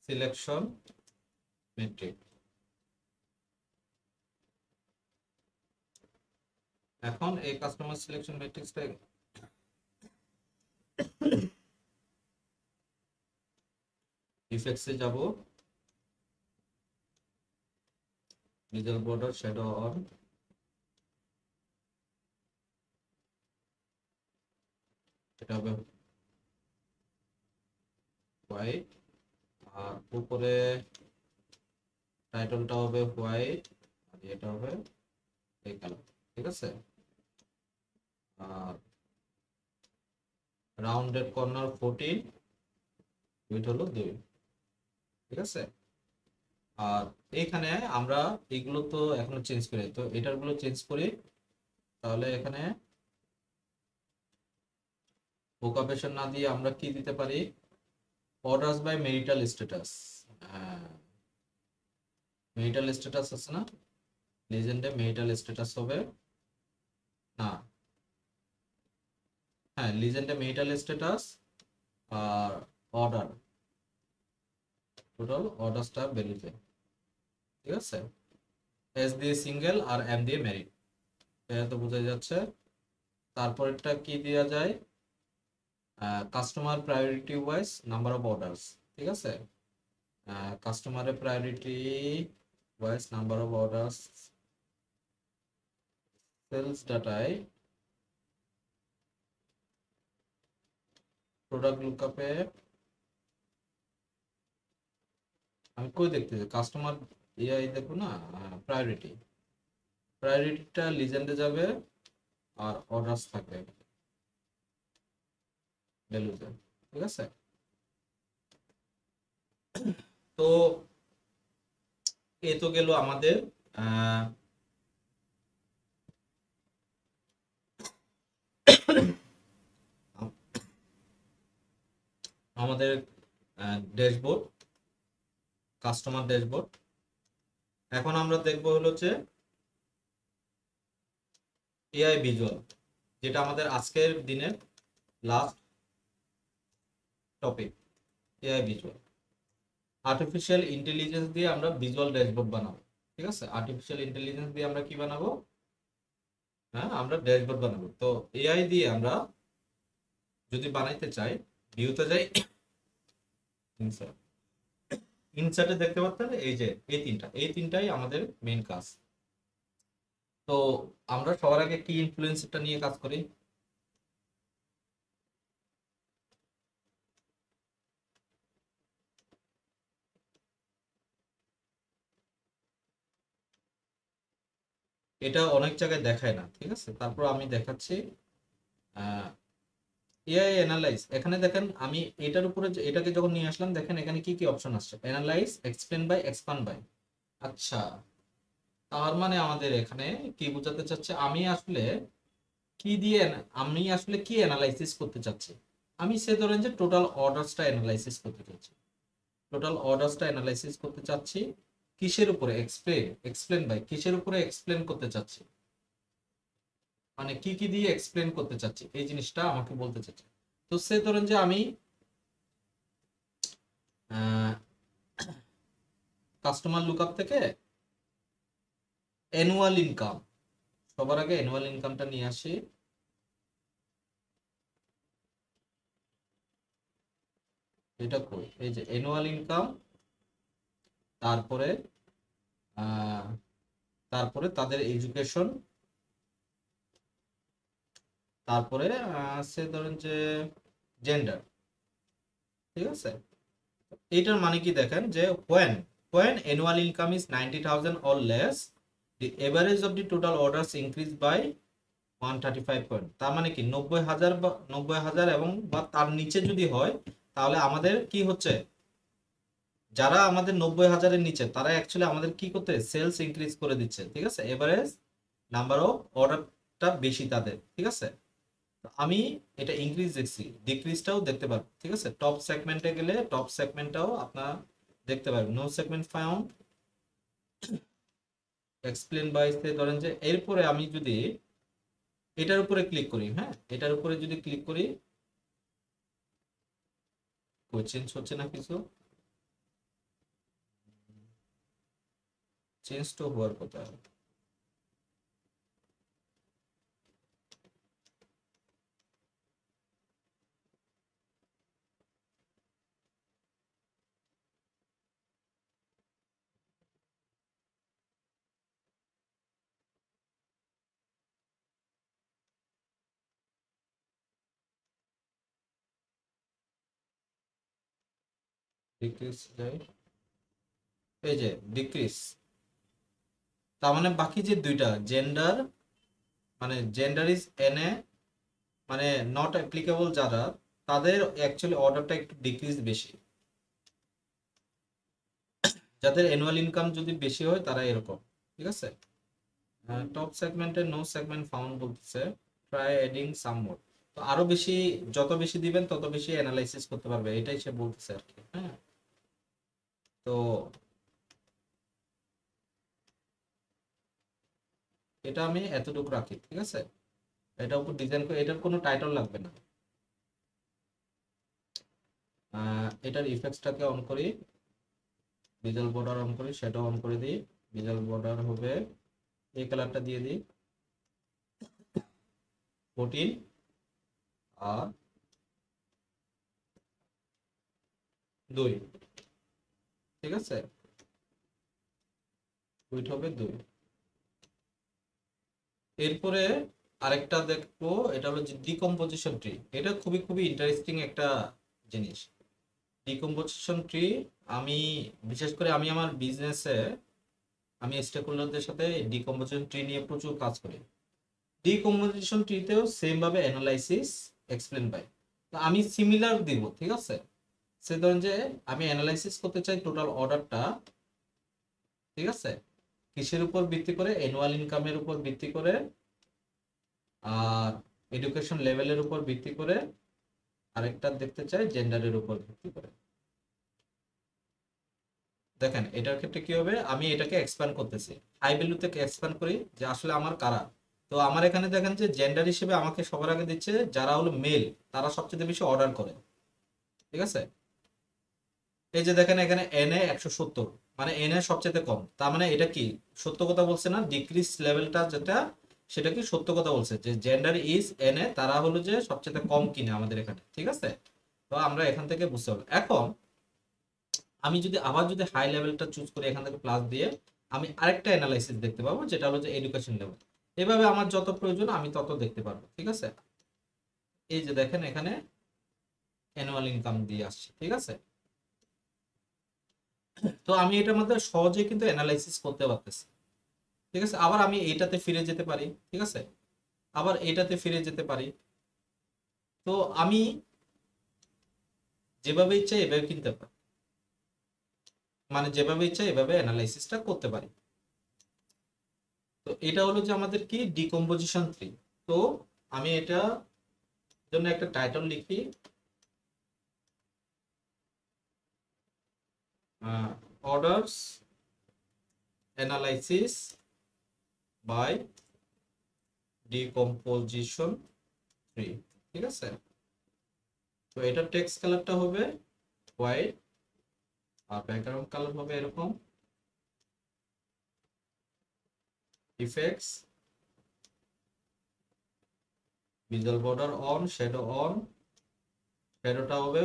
selection matrix. এখন এই কাস্টমার সিলেকশন ম্যাট্রিক্সটা ইফেক্টসে যাব, ডিজেল বর্ডার শ্যাডো অন, এটা হবে হোয়াইট, আর উপরে টাইটলটা হবে হোয়াইট, আর এটা হবে এই কালার, ঠিক আছে। আর রাউন্ডেড কর্নার 14, উইডথ হলো 2, ঠিক আছে। আর এখানে আমরা এগুলো তো এখনো চেঞ্জ করি, তো এটার গুলো চেঞ্জ করি। তাহলে এখানে ওকাপেশন না দিয়ে আমরা কি দিতে পারি, orders by marital status. Marital status আছে না, লিজেন্ডে মেরিটাল স্ট্যাটাস হবে না, হ্যাঁ লিজেন্ডে মেরিটাল স্ট্যাটাস আর অর্ডার, টোটাল অর্ডারসটা বেরিয়ে, ঠিক আছে। এস দিয়ে সিঙ্গেল আর এম দিয়ে ম্যারিড, এটা তো বোঝা যাচ্ছে। তারপরেরটা কি দেওয়া যায়, customer priority wise number of orders, ঠিক আছে। কাস্টমারের priority wise number of orders, sales ডাটায় প্রোডাক্ট লুকআপে আমি কই দেখতেছি কাস্টমার এই দেখো না, প্রায়োরিটি, প্রায়োরিটিটা লিজেন্ডে যাবে আর অর্ডারস থাকবে ভ্যালুতে, ঠিক আছে। তো এ তো গেল আমাদের আমাদের ড্যাশবোর্ড, কাস্টমার ড্যাশবোর্ড। এখন আমরা দেখব হলো যে এআই ভিজুয়াল, যেটা আমাদের আজকের দিনের last topic, AI visual. Artificial intelligence দিয়ে আমরা ভিজুয়াল ড্যাশবোর্ড বানাবো, ঠিক আছে। আর্টিফিশিয়াল ইন্টেলিজেন্স দিয়ে আমরা কি বানাবো, হ্যাঁ আমরা ড্যাশবোর্ড বানাবো। তো এআই দিয়ে আমরা যদি বানাইতে চাই, ভিউতে যাই, ইনসার্ট, ইনসার্টে দেখতে পাচ্ছেন এই যে এই তিনটাই আমাদের মেইন কাজ। তো আমরা সবার আগে কি ইনফ্লুয়েন্সারটা নিয়ে কাজ করি, এটা অনেক জায়গায় দেখায় না, ঠিক আছে। তারপর আমি দেখাচ্ছি এআই অ্যানালাইজ। এখানে দেখেন আমি এটার উপরে এটাকে যখন নিয়ে আসলাম, দেখেন এখানে কি কি অপশন আসছে, analyze, explain by, expand by. আচ্ছা, তার মানে আমাদের এখানে কি বোঝাতে চাচ্ছে, আমি আসলে কি অ্যানালাইসিস করতে চাচ্ছি। আমি সে ধরেন যে টোটাল অর্ডারসটা অ্যানালাইসিস করতে চাচ্ছি, টোটাল অর্ডারসটা অ্যানালাইসিস করতে চাচ্ছি কিসের উপরে, এক্সপ্লেন বাই, কিসের উপরে এক্সপ্লেন করতে চাচ্ছি, মানে কি কি দিয়ে এক্সপ্লেন করতে চাচ্ছি, এই জিনিসটা আমাকে বলতে চাচ্ছি। তো সে ধরেন যে আমি কাস্টমার লুকআপ থেকে অ্যানুয়াল ইনকাম, সবার আগে অ্যানুয়াল ইনকামটা নিয়ে আসি। এটা কই, এই যে অ্যানুয়াল ইনকাম, তারপরে তারপরে তাদের এডুকেশন, তারপরে সে ধরেন যে জেন্ডার, ঠিক আছে। এটার মানে কি দেখেন যে when annual income is 90,000 or less, the average of the total orders increase by 135 point. তার মানে কি 90,000 বা 90,000 এবং বা তার নিচে যদি হয়, তাহলে আমাদের কি হচ্ছে, যারা আমাদের 90,000-এর নিচে তারা অ্যাকচুয়ালি আমাদের কি করতে সেলস ইনক্রিজ করে দিচ্ছে, ঠিক আছে, এভারেজ নাম্বার অফ অর্ডারটা বেশি তাদের, ঠিক আছে। তো আমি এটা ইনক্রিজ দেখছি, ডিক্রিজটাও দেখতে পারবো, ঠিক আছে। টপ সেগমেন্টে গেলে টপ সেগমেন্টটাও আপনারা দেখতে পারবেন। No segment found, explain by ধরেন যে এরপরে আমি যদি এটার উপরে ক্লিক করি, হ্যাঁ এটার উপরে যদি ক্লিক করি, চেঞ্জ হচ্ছে না কিছু, চেঞ্জ তো হওয়ার কথা। ডিক্রিজ যাই, এই যে ডিক্রিজ, তার মানে বাকি যে দুইটা জেন্ডার, মানে জেন্ডার ইজ এনএ, মানে নট অ্যাপ্লিকেবল যারা, তাদের অ্যাকচুয়ালি অর্ডারটা একটু ডিক্রিজ বেশি। যাদের অ্যানুয়াল ইনকাম যদি বেশি হয় তারা এরকম, ঠিক আছে। টপ সেগমেন্টে নো সেগমেন্ট ফাউন্ড বলতেছে, ট্রাই এডিং সাম মোর। তো আরো বেশি, যত বেশি দিবেন তত বেশি অ্যানালাইসিস করতে পারবে, এটাই সে বলতেছে আর কি, হ্যাঁ। তো এটা আমি এতটুকু রাখি, ঠিক আছে। এটার উপর ডিজাইন করে, এটার কোনো টাইটল লাগবে না। এটার ইফেক্টসটাকে অন করি, ভিজুয়াল বর্ডার অন করি, সেটাও অন করে দিই। ভিজুয়াল বর্ডার হবে এই কালারটা দিয়ে দিই, 14, আর 2, ঠিক আছে, উইথ হবে 2। এরপরে আরেকটা দেখবো, এটা হলো যে ডিকম্পোজিশন ট্রি। এটা খুবই খুবই ইন্টারেস্টিং একটা জিনিস, ডিকম্পোজিশন ট্রি। আমি বিশেষ করে আমি আমার বিজনেসে আমি স্টেকহোল্ডারদের সাথে ডিকম্পোজিশন ট্রি নিয়ে প্রচুর কাজ করি। ডিকম্পোজিশন ট্রিতেও সেম ভাবে অ্যানালাইসিস এক্সপ্লেন পাই। তো আমি সিমিলার দিব, ঠিক আছে। সে ধরেন যে আমি অ্যানালাইসিস করতে চাই টোটাল অর্ডারটা, ঠিক আছে, কিসের উপর ভিত্তি করে, অ্যানুয়াল ইনকামের উপর ভিত্তি করে, আর এডুকেশন লেভেলের উপর ভিত্তি করে, আরেকটা দেখতে চাই জেন্ডারের উপর ভিত্তি করে। দেখেন এটার ক্ষেত্রে কি হবে, আমি এটাকে এক্সপ্যান্ড করতেছি, হাই ভ্যালু থেকে এক্সপ্যান্ড করি যে আসলে আমার কারা। তো আমার এখানে দেখেন যে জেন্ডার হিসেবে আমাকে সবার আগে দিচ্ছে যারা হলো মেল, তারা সবচেয়ে বেশি অর্ডার করে, ঠিক আছে। এই যে দেখেন এখানে এনএ 170, মানে এনএ সবচেয়ে কম, তার মানে এটা কি সত্য কথা বলছে না, ডিক্রিজ লেভেলটা যেটা সেটা কি সত্য কথা বলছে, যে জেন্ডার ইজ এনএ, তারা হলো যে সবচেয়ে কম কিনে আমাদের এখানে, ঠিক আছে। তো আমরা এখান থেকে বুঝতে পারবো। এখন আমি যদি আবার যদি হাই লেভেলটা চুজ করি এখান থেকে প্লাস দিয়ে, আমি আরেকটা অ্যানালাইসিস দেখতে পাবো যেটা হলো যে এডুকেশন লেভেল। এভাবে আমার যত প্রয়োজন আমি তত দেখতে পারবো, ঠিক আছে। এই যে দেখেন এখানে অ্যানুয়াল ইনকাম দিয়ে আসছে, ঠিক আছে। তো আমি এটার মধ্যে সহজেই কিন্তু অ্যানালাইসিস করতে পারতেছি, ঠিক আছে। আবার আমি এইটাতে ফিরে যেতে পারি, ঠিক আছে, আবার এইটাতে ফিরে যেতে পারি। তো আমি যেভাবে ইচ্ছা এভাবে কিনতে পারি, মানে যেভাবে ইচ্ছা এভাবে অ্যানালাইসিসটা করতে পারি। তো এটা হলো যে আমাদের কি ডিকম্পোজিশন ট্রি। তো আমি এটা জন্য একটা টাইটেল লিখি, orders analysis by decomposition tree, ঠিক আছে। তো এটার টেক্সট কালারটা হবে হোয়াইট, আর ব্যাকগ্রাউন্ড কালার হবে এরকম। ইফেক্টস, ভিজুয়াল বর্ডার অন, শ্যাডোটা হবে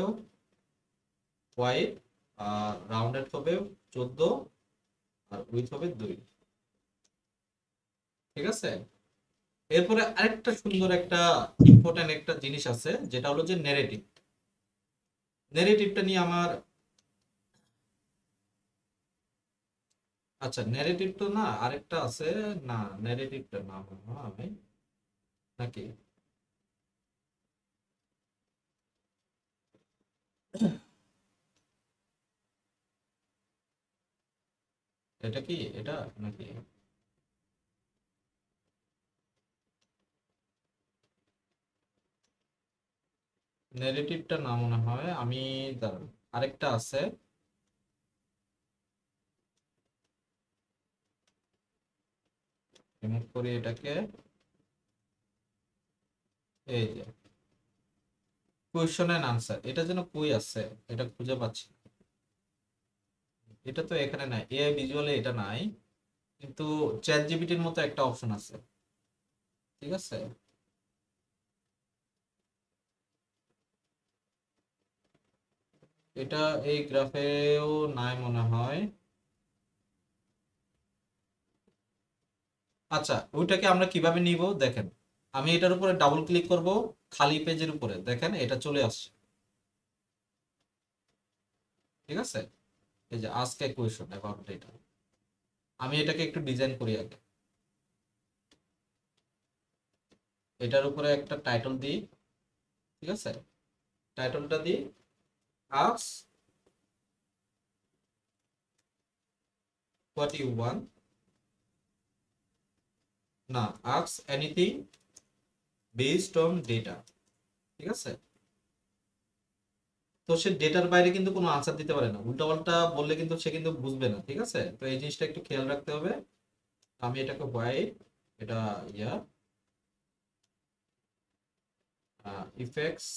হোয়াইট, আর রাউন্ডেড হবে 14, আর উইথ হবে 2, ঠিক আছে। এরপরে আরেকটা সুন্দর একটা ইম্পর্টেন্ট একটা জিনিস আছে যেটা হলো যে নেরেটিভ। নেরেটিভটা নিয়ে আমার, আচ্ছা নেরেটিভ তো না, আরেকটা আছে, না নেরেটিভটা না মনে হয় আমি, নাকি এটা কি এটা নাকি নেগেটিভটা না মনে হয়, আমি দাঁড়ান আরেকটা আছে, রিমুভ করি এটাকে। এই যে কোয়েশ্চন এন্ড আনসার, এটা যেন কই আছে, এটা খুঁজে পাচ্ছি না। এটা তো এখানে নাই, এআই ভিজুয়ালে এটা নাই, কিন্তু চ্যাট জিপিটির মতো একটা অপশন আছে, ঠিক আছে। এটা এই গ্রাফেও নাই মনে হয়। আচ্ছা, ওইটাকে আমরা কিভাবে নিব দেখেন, আমি এটার উপরে ডাবল ক্লিক করব, খালি পেজের উপরে দেখেন এটা চলে আসছে, ঠিক আছে। এই যে আজকে কোয়েশ্চন অ্যাবাউট ডেটা, আমি এটাকে একটু ডিজাইন করি আগে, এটার উপরে একটা টাইটেল দিই, ঠিক আছে। টাইটেলটা দিই আস্ক হোয়াট ইউ ওয়ান্ট, না ask anything based on data, ঠিক আছে। তো সে ডেটার বাইরে কিন্তু কোনো আনসার দিতে পারে না, উল্টাপাল্টা বললে কিন্তু সে কিন্তু বুঝবে না, ঠিক আছে। তো এই জিনিসটা একটু খেয়াল রাখতে হবে। আমি এটাকে হোয়াইট, এটা yeah effects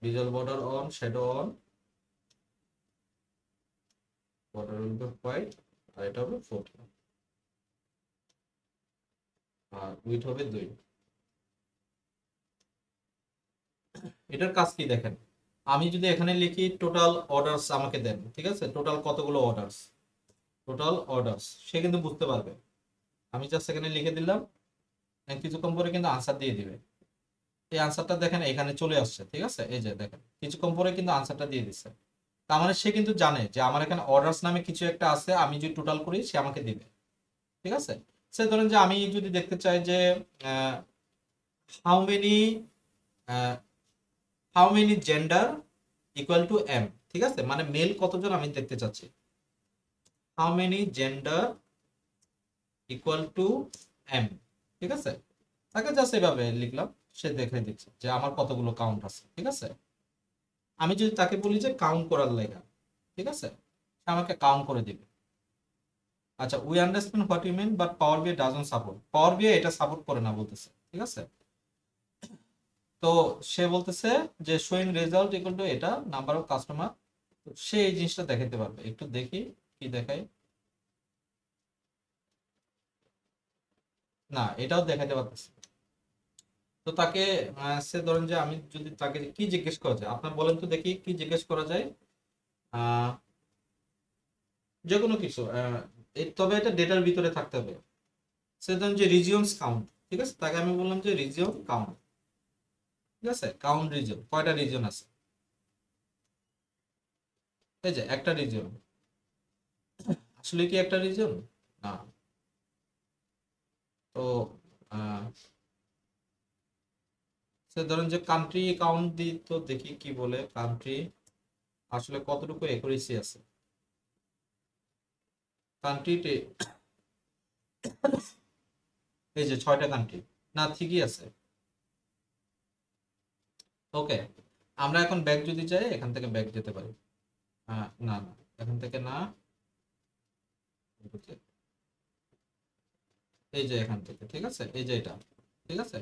visual border on, shadow on, border will be white, আর এটা হবে 40, আর উইথ হবে 2। এটার কাজ কি দেখেন, আমি যদি এখানে লিখি টোটাল অর্ডারস আমাকে দেন, ঠিক আছে, টোটাল কতগুলো অর্ডারস, টোটাল অর্ডারস, সে কিন্তু বুঝতে পারবে। আমি জাস্ট এখানে লিখে দিলাম, কিছুক্ষণ পরে কিন্তু আনসার দিয়ে দিবে। এই আনসারটা দেখেন এখানে চলে আসছে, ঠিক আছে। এই যে দেখেন কিছুক্ষণ পরে কিন্তু আনসারটা দিয়ে দিচ্ছে, তার মানে সে কিন্তু জানে যে আমার এখানে অর্ডারস নামে কিছু একটা আছে, আমি যদি টোটাল করি সে আমাকে দিবে, ঠিক আছে। সে ধরেন যে আমি যদি দেখতে চাই যে how many how many gender equal to M, ঠিক আছে, মানে মেল কতজন আমি দেখতে চাচ্ছি, how many gender equal to M, ঠিক আছে। তাকে জাস্ট এভাবে লিখলাম, সে দেখে দিচ্ছে যে আমার কতগুলো কাউন্ট আছে, ঠিক আছে। আমি যদি তাকে বলি যে কাউন্ট করার লেখা, ঠিক আছে, সে আমাকে কাউন্ট করে দিবে। আচ্ছা, we understand what you mean but power BI doesn't support, পাওয়ার বিআই এটা সাপোর্ট করে না বলতেছে, ঠিক আছে। তো সে বলতেছে যে শোয়িং রেজাল্ট ইকুয়াল টু এটা নাম্বার অফ কাস্টমার, সে এই জিনিসটা দেখাতে পারবে, একটু দেখি কি দেখায়। না, এটাও দেখাতে পারতেছে। তো তাকে সে ধরেন যে আমি যদি তাকে কি জিজ্ঞেস করা যায়, আপনার বলেন তো দেখি কি জিজ্ঞেস করা যায়। আহ যে কোনো কিছু, তবে এটা ডেটার ভিতরে থাকতে হবে। সে ধরেন যে রিজিয়নস কাউন্ট, ঠিক আছে, তাকে আমি বললাম যে রিজিয়ন কাউন্ট, ঠিক আছে, কাউন্ট রিজিয়ন, কয়টা রিজিয়ন আছে, এই যে একটা রিজিয়ন, আসলে কি একটা রিজিয়ন না। তো সে ধরেন যে কান্ট্রি কাউন্ট দিই, তো দেখি কি বলে কান্ট্রি আসলে কতটুকু একুরেসি আছে। কান্ট্রিতে এই যে 6টা কান্ট্রি, না ঠিকই আছে। ওকে, আমরা এখন ব্যাক যদি যাই এখান থেকে ব্যাক যেতে পারি, না না এখান থেকে না, এই যে এখান থেকে, ঠিক আছে, এই যে এটা, ঠিক আছে।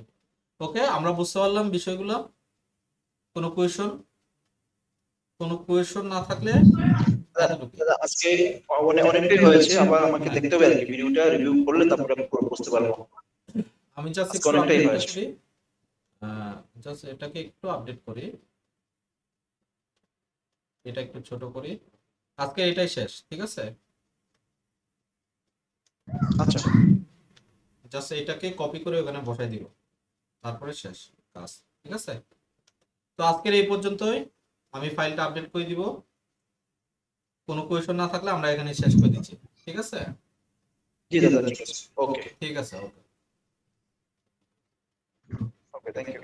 ওকে, আমরা বুঝতে পারলাম বিষয়গুলো। কোনো কোয়েশন, কোনো কোয়েশন না থাকলে এতটুকু। দাদা আজকে অনেকটাই হয়েছে, আবার আমাকে দেখতে হবে আর কি, ভিডিওটা রিভিউ করলে তারপরে পুরো বুঝতে পারবো। আমি জাস্ট আজকে একটু অনেকটাই আপডেট হয়েছে। করি, জাস্ট এটাকে একটু আপডেট করি, এটা একটু ছোট করি। আজকে এটাই শেষ, ঠিক আছে। আচ্ছা, জাস্ট এটাকে কপি করে ওখানে বসাই দিব, তারপরে শেষ কাজ, ঠিক আছে। তো আজকের এই পর্যন্তই, আমি ফাইলটা আপডেট করে দিব। কোনো কোয়েশন না থাকলে আমরা এখানে শেষ করে দিচ্ছি, ঠিক আছে। জি দাদা, ঠিক আছে, ওকে ঠিক আছে, ওকে। ওকে, থ্যাংক ইউ।